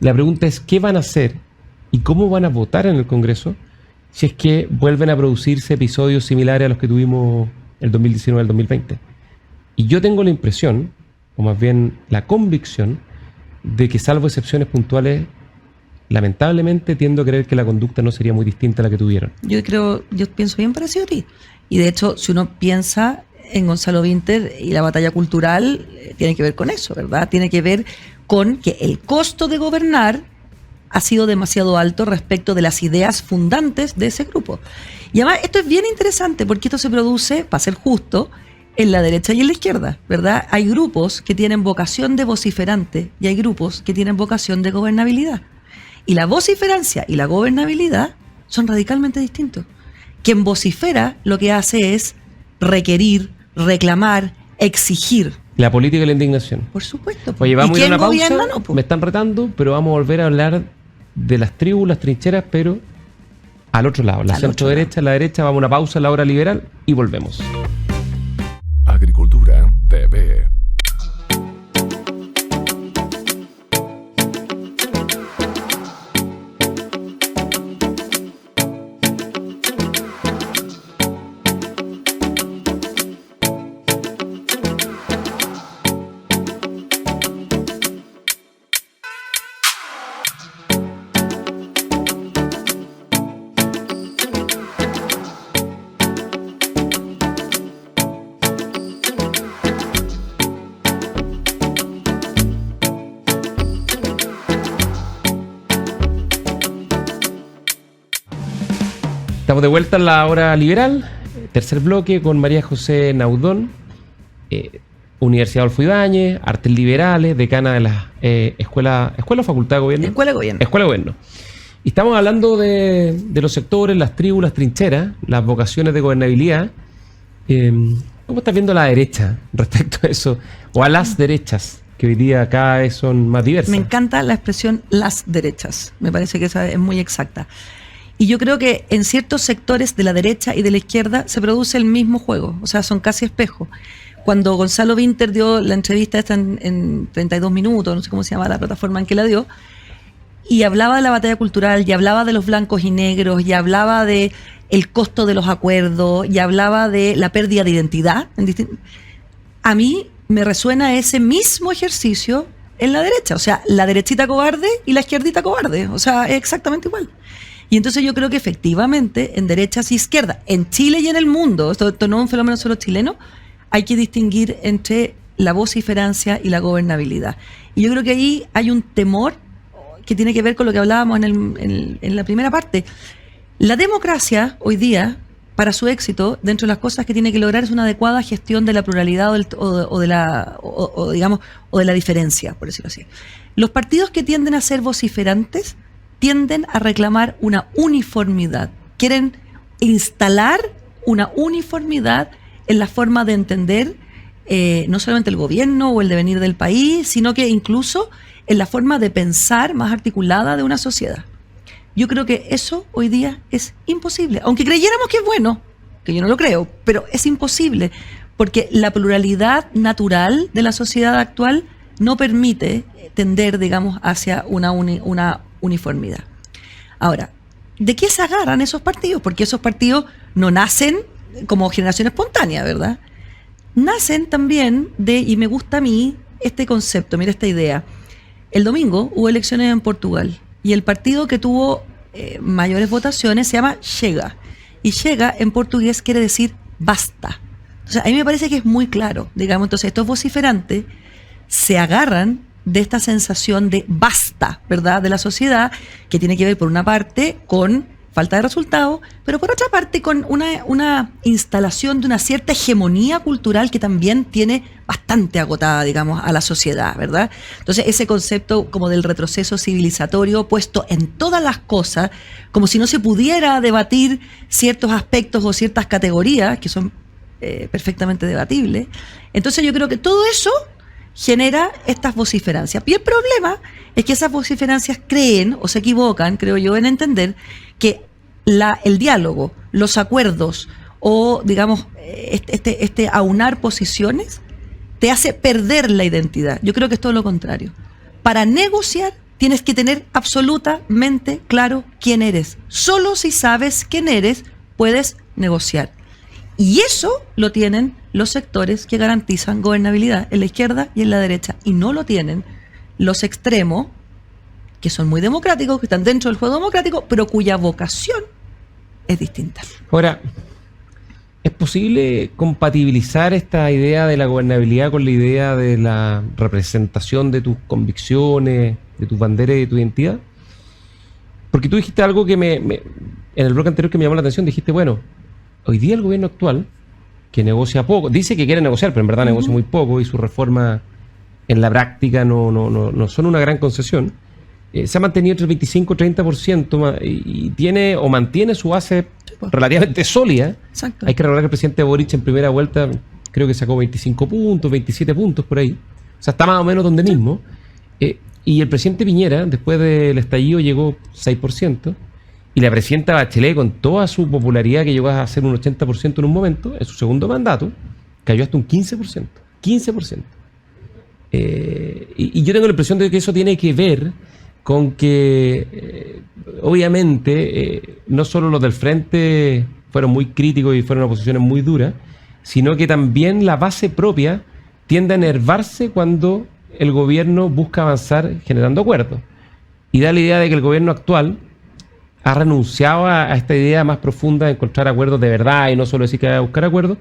La pregunta es: ¿qué van a hacer y cómo van a votar en el Congreso si es que vuelven a producirse episodios similares a los que tuvimos el 2019 al 2020? Y yo tengo la impresión, o más bien la convicción, de que salvo excepciones puntuales, lamentablemente tiendo a creer que la conducta no sería muy distinta a la que tuvieron. Yo pienso bien parecido a ti. Y de hecho, si uno piensa en Gonzalo Vinter y la batalla cultural, tiene que ver con eso, ¿verdad? Tiene que ver con que el costo de gobernar ha sido demasiado alto respecto de las ideas fundantes de ese grupo. Y además, esto es bien interesante porque esto se produce, para ser justo, en la derecha y en la izquierda, ¿verdad? Hay grupos que tienen vocación de vociferante y hay grupos que tienen vocación de gobernabilidad. Y la vociferancia y la gobernabilidad son radicalmente distintos. Quien vocifera lo que hace es requerir, reclamar, exigir. La política y la indignación. Por supuesto. Oye, vamos a ir a una pausa. No, me están retando, pero vamos a volver a hablar de las tribus, las trincheras, pero al otro lado. La centro-derecha, la derecha. Vamos a una pausa a la hora liberal y volvemos. Agricultura TV. Estamos de vuelta en la hora liberal, tercer bloque con María José Naudón, Universidad Adolfo Ibáñez, Artes Liberales, decana de la ¿Escuela o Facultad de Gobierno? Escuela de Gobierno. Escuela de Gobierno. Y estamos hablando de los sectores, las tribus, las trincheras, las vocaciones de gobernabilidad. ¿Cómo estás viendo la derecha respecto a eso? O a las derechas, que hoy día cada vez son más diversas. Me encanta la expresión las derechas, me parece que esa es muy exacta. Y yo creo que en ciertos sectores de la derecha y de la izquierda se produce el mismo juego, o sea, son casi espejos. Cuando Gonzalo Vinter dio la entrevista esta en 32 minutos, no sé cómo se llama la plataforma en que la dio, y hablaba de la batalla cultural, y hablaba de los blancos y negros, y hablaba de el costo de los acuerdos, y hablaba de la pérdida de identidad. A mí me resuena ese mismo ejercicio en la derecha, o sea, la derechita cobarde y la izquierdita cobarde, o sea, es exactamente igual. Y entonces yo creo que efectivamente en derechas y izquierdas, en Chile y en el mundo, esto no es un fenómeno solo chileno, hay que distinguir entre la vociferancia y la gobernabilidad. Y yo creo que ahí hay un temor que tiene que ver con lo que hablábamos en la primera parte. La democracia hoy día, para su éxito, dentro de las cosas que tiene que lograr es una adecuada gestión de la pluralidad o de la diferencia, por decirlo así. Los partidos que tienden a ser vociferantes tienden a reclamar una uniformidad. Quieren instalar una uniformidad en la forma de entender no solamente el gobierno o el devenir del país, sino que incluso en la forma de pensar más articulada de una sociedad. Yo creo que eso hoy día es imposible, aunque creyéramos que es bueno, que yo no lo creo, pero es imposible, porque la pluralidad natural de la sociedad actual no permite tender, digamos, hacia una uniformidad. Ahora, ¿de qué se agarran esos partidos? Porque esos partidos no nacen como generación espontánea, ¿verdad? Nacen también de, y me gusta a mí, este concepto, mira esta idea. El domingo hubo elecciones en Portugal y el partido que tuvo mayores votaciones se llama Chega. Y Chega en portugués quiere decir basta. Entonces, a mí me parece que es muy claro, digamos. Entonces, estos vociferantes se agarran de esta sensación de basta, ¿verdad?, de la sociedad, que tiene que ver por una parte con falta de resultados, pero por otra parte con una instalación de una cierta hegemonía cultural que también tiene bastante agotada, digamos, a la sociedad, ¿verdad? Entonces, ese concepto como del retroceso civilizatorio puesto en todas las cosas, como si no se pudiera debatir ciertos aspectos o ciertas categorías que son perfectamente debatibles. Entonces, yo creo que todo eso genera estas vociferancias. Y el problema es que esas vociferancias creen o se equivocan, creo yo, en entender que el diálogo, los acuerdos o, digamos, este aunar posiciones te hace perder la identidad. Yo creo que es todo lo contrario. Para negociar tienes que tener absolutamente claro quién eres. Solo si sabes quién eres puedes negociar. Y eso lo tienen los sectores que garantizan gobernabilidad en la izquierda y en la derecha. Y no lo tienen los extremos, que son muy democráticos, que están dentro del juego democrático, pero cuya vocación es distinta. Ahora, ¿es posible compatibilizar esta idea de la gobernabilidad con la idea de la representación de tus convicciones, de tus banderas y de tu identidad? Porque tú dijiste algo que en el bloque anterior que me llamó la atención, dijiste, bueno, hoy día el gobierno actual, que negocia poco, dice que quiere negociar, pero en verdad negocia muy poco y sus reformas en la práctica no son una gran concesión, se ha mantenido entre el 25-30% y tiene o mantiene su base relativamente sólida. Exacto. Hay que recordar que el presidente Boric en primera vuelta creo que sacó 25 puntos, 27 puntos por ahí. O sea, está más o menos donde mismo. Y el presidente Piñera, después del estallido, llegó 6%. Y la presidenta Bachelet, con toda su popularidad, que llegó a ser un 80% en un momento, en su segundo mandato, cayó hasta un 15%. 15%. Y yo tengo la impresión de que eso tiene que ver con que, obviamente, no solo los del frente fueron muy críticos y fueron oposiciones muy duras, sino que también la base propia tiende a enervarse cuando el gobierno busca avanzar generando acuerdos. Y da la idea de que el gobierno actual ha renunciado a esta idea más profunda de encontrar acuerdos de verdad y no solo decir que va a buscar acuerdos,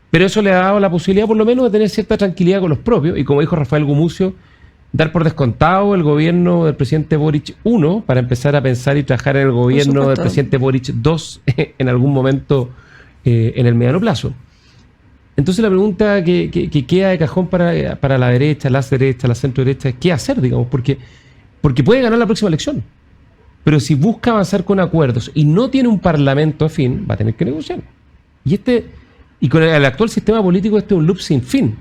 pero eso le ha dado la posibilidad por lo menos de tener cierta tranquilidad con los propios y, como dijo Rafael Gumucio, dar por descontado el gobierno del presidente Boric I para empezar a pensar y trabajar en el gobierno del presidente Boric II en algún momento en el mediano plazo. Entonces la pregunta que queda de cajón para la derecha, la centro derecha, es qué hacer, digamos, porque puede ganar la próxima elección. Pero si busca avanzar con acuerdos y no tiene un parlamento afín, va a tener que negociar. Y con el actual sistema político este es un loop sin fin.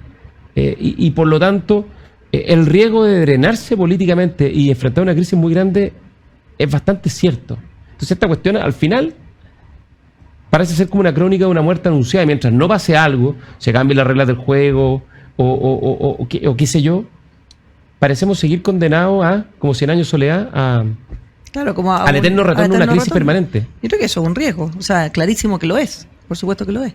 Y por lo tanto, el riesgo de drenarse políticamente y enfrentar una crisis muy grande es bastante cierto. Entonces esta cuestión al final parece ser como una crónica de una muerte anunciada. Y mientras no pase algo, se cambien las reglas del juego o qué sé yo, parecemos seguir condenados a, como 100 años de soledad, claro, como al eterno retorno a una crisis permanente. Yo creo que eso es un riesgo, o sea, clarísimo que lo es, por supuesto que lo es.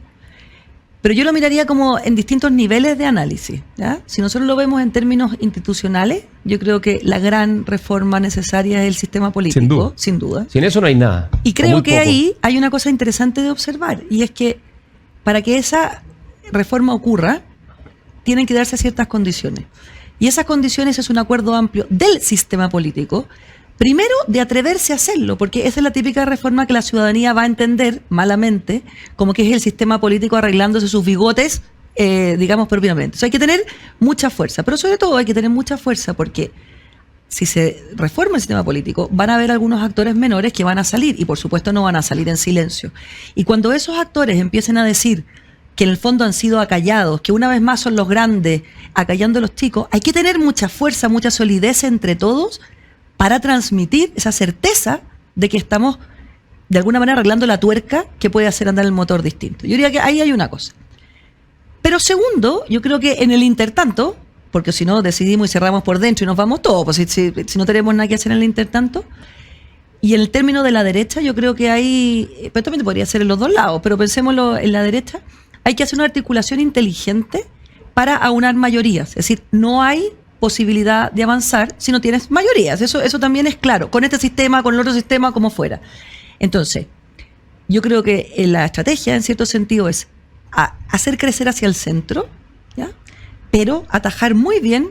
Pero yo lo miraría como en distintos niveles de análisis, ¿ya? Si nosotros lo vemos en términos institucionales, yo creo que la gran reforma necesaria es el sistema político, sin duda. Sin eso no hay nada. Y creo que ahí hay una cosa interesante de observar, y es que para que esa reforma ocurra, tienen que darse ciertas condiciones. Y esas condiciones es un acuerdo amplio del sistema político. Primero, de atreverse a hacerlo, porque esa es la típica reforma que la ciudadanía va a entender malamente, como que es el sistema político arreglándose sus bigotes, digamos, propiamente. Hay que tener mucha fuerza, pero sobre todo hay que tener mucha fuerza porque si se reforma el sistema político, van a haber algunos actores menores que van a salir, y por supuesto no van a salir en silencio. Y cuando esos actores empiecen a decir que en el fondo han sido acallados, que una vez más son los grandes acallando a los chicos, hay que tener mucha fuerza, mucha solidez entre todos, para transmitir esa certeza de que estamos de alguna manera arreglando la tuerca que puede hacer andar el motor distinto. Yo diría que ahí hay una cosa. Pero segundo, yo creo que en el intertanto, porque si no decidimos y cerramos por dentro y nos vamos todos, pues si no tenemos nada que hacer en el intertanto, y en el término de la derecha yo creo que hay, pero también podría ser en los dos lados, pero pensémoslo en la derecha, hay que hacer una articulación inteligente para aunar mayorías. Es decir, no hay posibilidad de avanzar si no tienes mayorías. Eso también es claro. Con este sistema, con el otro sistema, como fuera. Entonces, yo creo que la estrategia, en cierto sentido, es hacer crecer hacia el centro, ¿ya? Pero atajar muy bien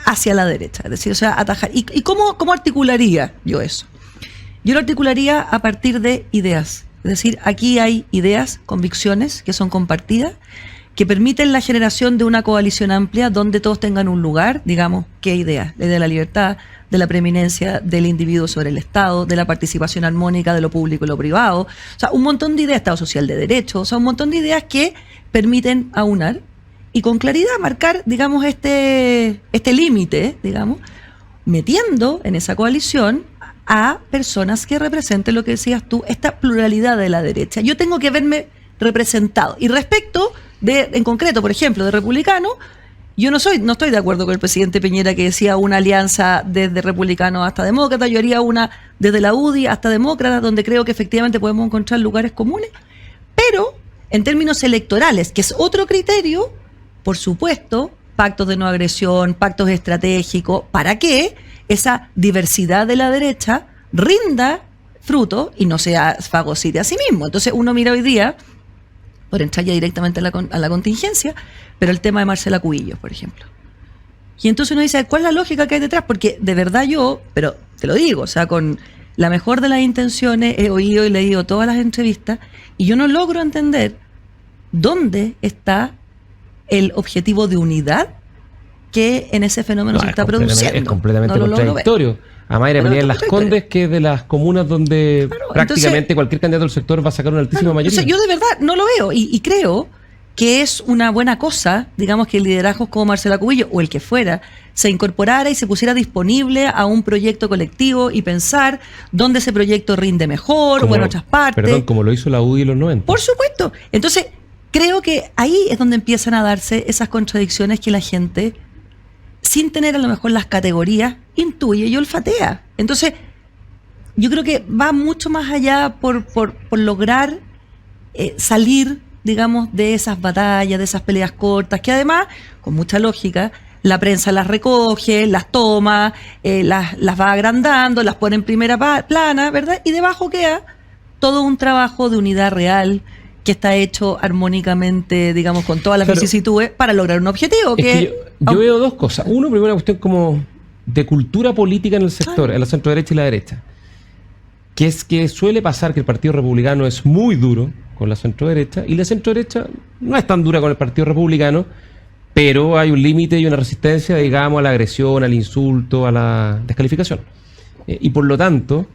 hacia la derecha. Es decir, o sea, atajar. ¿Y cómo articularía yo eso? Yo lo articularía a partir de ideas. Es decir, aquí hay ideas, convicciones que son compartidas, que permiten la generación de una coalición amplia donde todos tengan un lugar. Digamos, ¿qué ideas? La idea de la libertad, de la preeminencia del individuo sobre el Estado, de la participación armónica de lo público y lo privado. O sea, un montón de ideas, Estado social de derecho, o sea, un montón de ideas que permiten aunar y con claridad marcar, digamos, este límite, digamos, metiendo en esa coalición a personas que representen lo que decías tú, esta pluralidad de la derecha. Yo tengo que verme representado. Y respecto en concreto, por ejemplo, de republicano, yo no estoy de acuerdo con el presidente Piñera que decía una alianza desde republicano hasta demócrata. Yo haría una desde la UDI hasta demócrata, donde creo que efectivamente podemos encontrar lugares comunes. Pero en términos electorales, que es otro criterio, por supuesto, pactos de no agresión, pactos estratégicos, para que esa diversidad de la derecha rinda fruto y no sea fagocite a sí mismo. Entonces uno mira hoy día, por entrar ya directamente a la contingencia, pero el tema de Marcela Cubillos, por ejemplo. Y entonces uno dice, ¿cuál es la lógica que hay detrás? Porque de verdad pero te lo digo, o sea, con la mejor de las intenciones, he oído y leído todas las entrevistas, y yo no logro entender dónde está el objetivo de unidad que en ese fenómeno se está produciendo. Es completamente contradictorio. A Mayra venía en Las Condes, que es de las comunas donde prácticamente cualquier candidato del sector va a sacar una altísima mayoría. Yo de verdad no lo veo y creo que es una buena cosa, digamos, que liderazgos como Marcela Cubillo o el que fuera se incorporara y se pusiera disponible a un proyecto colectivo y pensar dónde ese proyecto rinde mejor o en otras partes. Perdón, como lo hizo la UDI en los 90. Por supuesto. Entonces, creo que ahí es donde empiezan a darse esas contradicciones que la gente, sin tener a lo mejor las categorías, intuye y olfatea. Entonces, yo creo que va mucho más allá por lograr salir, digamos, de esas batallas, de esas peleas cortas, que además, con mucha lógica, la prensa las recoge, las toma, las va agrandando, las pone en primera plana, ¿verdad? Y debajo queda todo un trabajo de unidad real que está hecho armónicamente, digamos, con todas las vicisitudes para lograr un objetivo. Yo veo dos cosas. Uno, primero, una cuestión como de cultura política en el sector, en la centro derecha y la derecha, que es que suele pasar que el Partido Republicano es muy duro con la centro derecha y la centro derecha no es tan dura con el Partido Republicano, pero hay un límite y una resistencia, digamos, a la agresión, al insulto, a la descalificación. Y por lo tanto,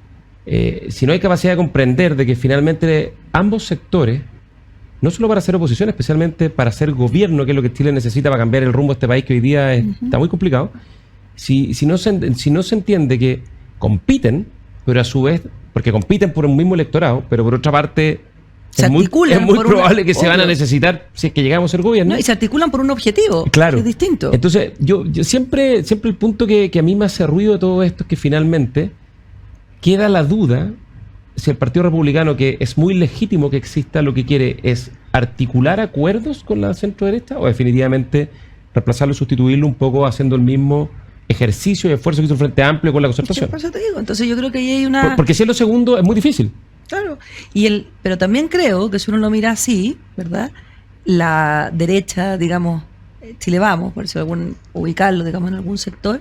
si no hay capacidad de comprender de que finalmente ambos sectores, no solo para hacer oposición, especialmente para hacer gobierno, que es lo que Chile necesita para cambiar el rumbo de este país, que hoy día está muy complicado, si no se entiende que compiten, pero a su vez, porque compiten por un mismo electorado, pero por otra parte es muy probable que se van a necesitar si es que llegamos a ser gobierno. No, y se articulan por un objetivo, claro, que es distinto. Entonces, yo siempre el punto que a mí me hace ruido de todo esto es que finalmente queda la duda si el Partido Republicano, que es muy legítimo que exista, lo que quiere es articular acuerdos con la centro derecha o definitivamente reemplazarlo y sustituirlo un poco haciendo el mismo ejercicio y esfuerzo que hizo el Frente Amplio con la concertación. Por eso te digo, entonces yo creo que ahí hay una... Porque si es lo segundo es muy difícil. Claro, pero también creo que si uno lo mira así, ¿verdad? La derecha, digamos, Chile Vamos, por eso ubicarlo, digamos, en algún sector,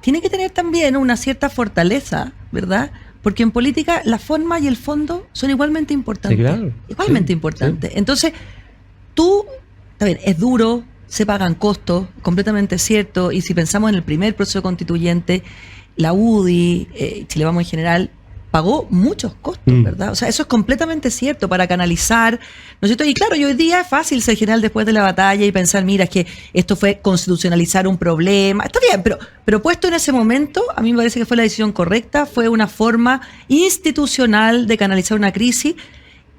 tiene que tener también una cierta fortaleza, ¿verdad? Porque en política la forma y el fondo son igualmente importantes. Sí, claro. Igualmente importantes. Sí. Entonces, está bien, es duro, se pagan costos, completamente cierto, y si pensamos en el primer proceso constituyente, la UDI, Chile Vamos en general, pagó muchos costos, ¿verdad? O sea, eso es completamente cierto para canalizar, ¿no es cierto? Y claro, y hoy día es fácil ser general después de la batalla y pensar, mira, es que esto fue constitucionalizar un problema. Está bien, pero puesto en ese momento, a mí me parece que fue la decisión correcta, fue una forma institucional de canalizar una crisis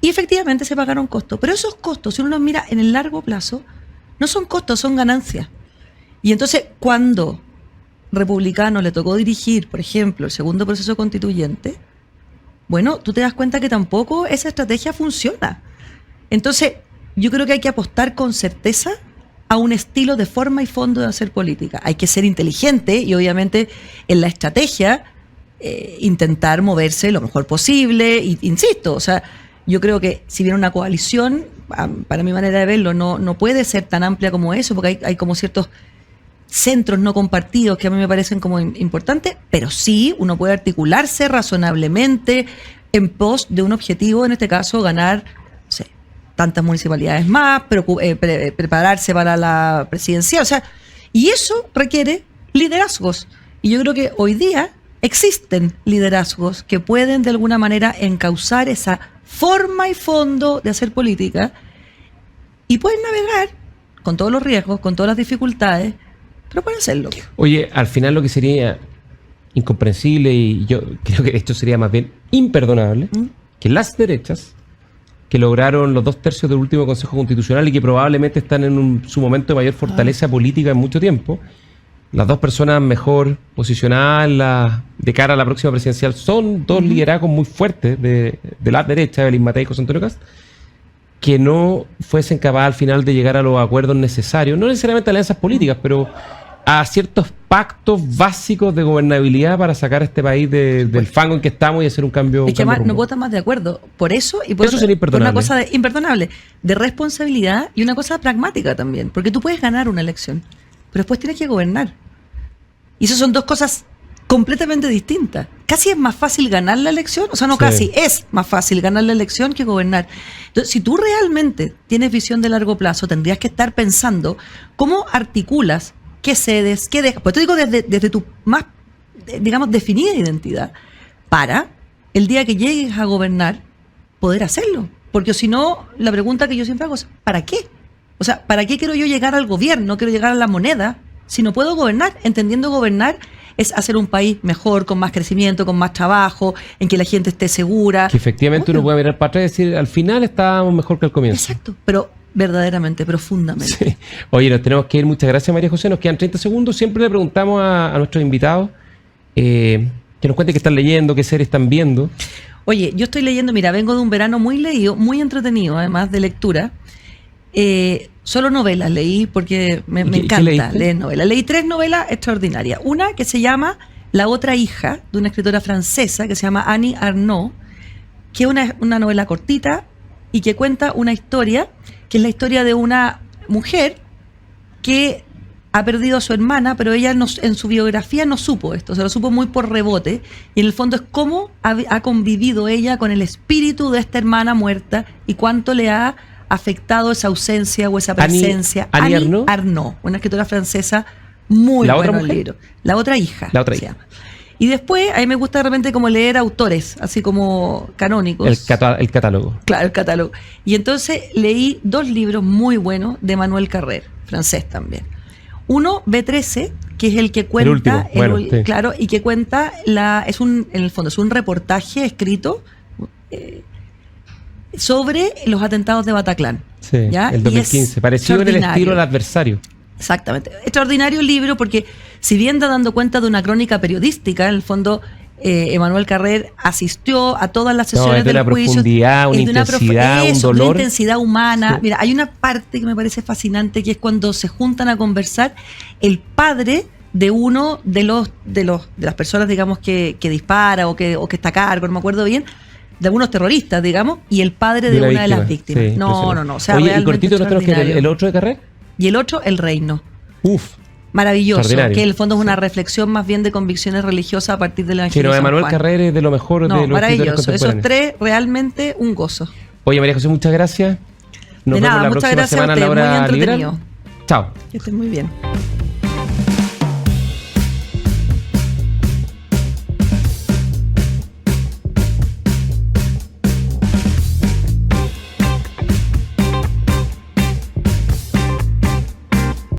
y efectivamente se pagaron costos. Pero esos costos, si uno los mira en el largo plazo, no son costos, son ganancias. Y entonces, cuando Republicano le tocó dirigir, por ejemplo, el segundo proceso constituyente, bueno, tú te das cuenta que tampoco esa estrategia funciona. Entonces, yo creo que hay que apostar con certeza a un estilo de forma y fondo de hacer política. Hay que ser inteligente y obviamente en la estrategia intentar moverse lo mejor posible. Y, insisto, o sea, yo creo que si viene una coalición, para mi manera de verlo, no puede ser tan amplia como eso, porque hay como ciertos centros no compartidos que a mí me parecen como importantes, pero sí uno puede articularse razonablemente en pos de un objetivo, en este caso ganar, no sé, tantas municipalidades más, prepararse para la presidencial, o sea, y eso requiere liderazgos. Y yo creo que hoy día existen liderazgos que pueden de alguna manera encauzar esa forma y fondo de hacer política y pueden navegar con todos los riesgos, con todas las dificultades, pero pueden hacerlo. Oye, al final lo que sería incomprensible, y yo creo que esto sería más bien imperdonable, que las derechas que lograron los 2/3 del último Consejo Constitucional y que probablemente están en su momento de mayor fortaleza política en mucho tiempo, las dos personas mejor posicionadas de cara a la próxima presidencial son dos liderazgos muy fuertes de las derechas, Evelyn Matei y José Antonio Kast, que no fuesen capaces al final de llegar a los acuerdos necesarios, no necesariamente alianzas políticas, pero a ciertos pactos básicos de gobernabilidad para sacar a este país del fango en que estamos y hacer un cambio. Es que además no puedo estar más de acuerdo. Por eso y por, eso sería imperdonable. Por una cosa imperdonable, de responsabilidad y una cosa pragmática también. Porque tú puedes ganar una elección, pero después tienes que gobernar. Y eso son dos cosas completamente distintas. Casi es más fácil ganar la elección, o sea, no sí. Casi, es más fácil ganar la elección que gobernar. Entonces, si tú realmente tienes visión de largo plazo, tendrías que estar pensando cómo articulas, qué cedes, qué dejas. Pues te digo desde tu más, digamos, definida identidad, para el día que llegues a gobernar, poder hacerlo. Porque si no, la pregunta que yo siempre hago es, ¿para qué? O sea, ¿para qué quiero yo llegar al gobierno? Quiero llegar a la moneda, si no puedo gobernar. Entendiendo gobernar es hacer un país mejor, con más crecimiento, con más trabajo, en que la gente esté segura. Que efectivamente uno puede mirar para atrás y decir, al final estábamos mejor que al comienzo. Exacto, pero verdaderamente, profundamente. Sí. Oye, nos tenemos que ir. Muchas gracias, María José. Nos quedan 30 segundos. Siempre le preguntamos a nuestros invitados que nos cuenten qué están leyendo, qué series están viendo. Oye, yo estoy leyendo, mira, vengo de un verano muy leído, muy entretenido, además de lectura. Solo novelas leí porque me encanta leer novelas. Leí 3 novelas extraordinarias. Una que se llama La otra hija, de una escritora francesa que se llama Annie Ernaux, que es una novela cortita y que cuenta una historia, que es la historia de una mujer que ha perdido a su hermana, pero ella en su biografía no supo esto, se lo supo muy por rebote, y en el fondo es cómo ha convivido ella con el espíritu de esta hermana muerta y cuánto le ha afectado esa ausencia o esa presencia. Annie Ernaux, una escritora francesa muy buena el libro. La otra hija. La otra hija. Llama. Y después, a mí me gusta de repente como leer autores, así como canónicos. El catálogo. Claro, el catálogo. Y entonces leí 2 libros muy buenos de Emmanuel Carrère, francés también. Uno, B13, que es el que cuenta, el último. Sí. Claro, y que cuenta, en el fondo, es un reportaje escrito sobre los atentados de Bataclan. Sí, ¿ya? El 2015, parecido en el estilo del Adversario. Exactamente. Extraordinario el libro porque, si bien está dando cuenta de una crónica periodística, en el fondo, Emmanuel Carrère asistió a todas las sesiones del juicio. Profundidad, una intensidad, un dolor. Una intensidad humana. Sí. Mira, hay una parte que me parece fascinante, que es cuando se juntan a conversar el padre de uno de las personas, digamos, que dispara o que está a cargo, no me acuerdo bien, de algunos terroristas, digamos, y el padre de una de las víctimas. Sí, no. O sea, oye, y cortito nosotros que el otro de Carrère. Y el otro, El Reino. Uf. Maravilloso, que en el fondo es una reflexión más bien de convicciones religiosas a partir del Evangelio de San Juan. Emmanuel Carrère es de lo mejor de los maravilloso. Esos 3 realmente un gozo. Oye, María José, muchas gracias. Nos vemos la próxima semana a la hora liberal. Chao. Que estén muy bien.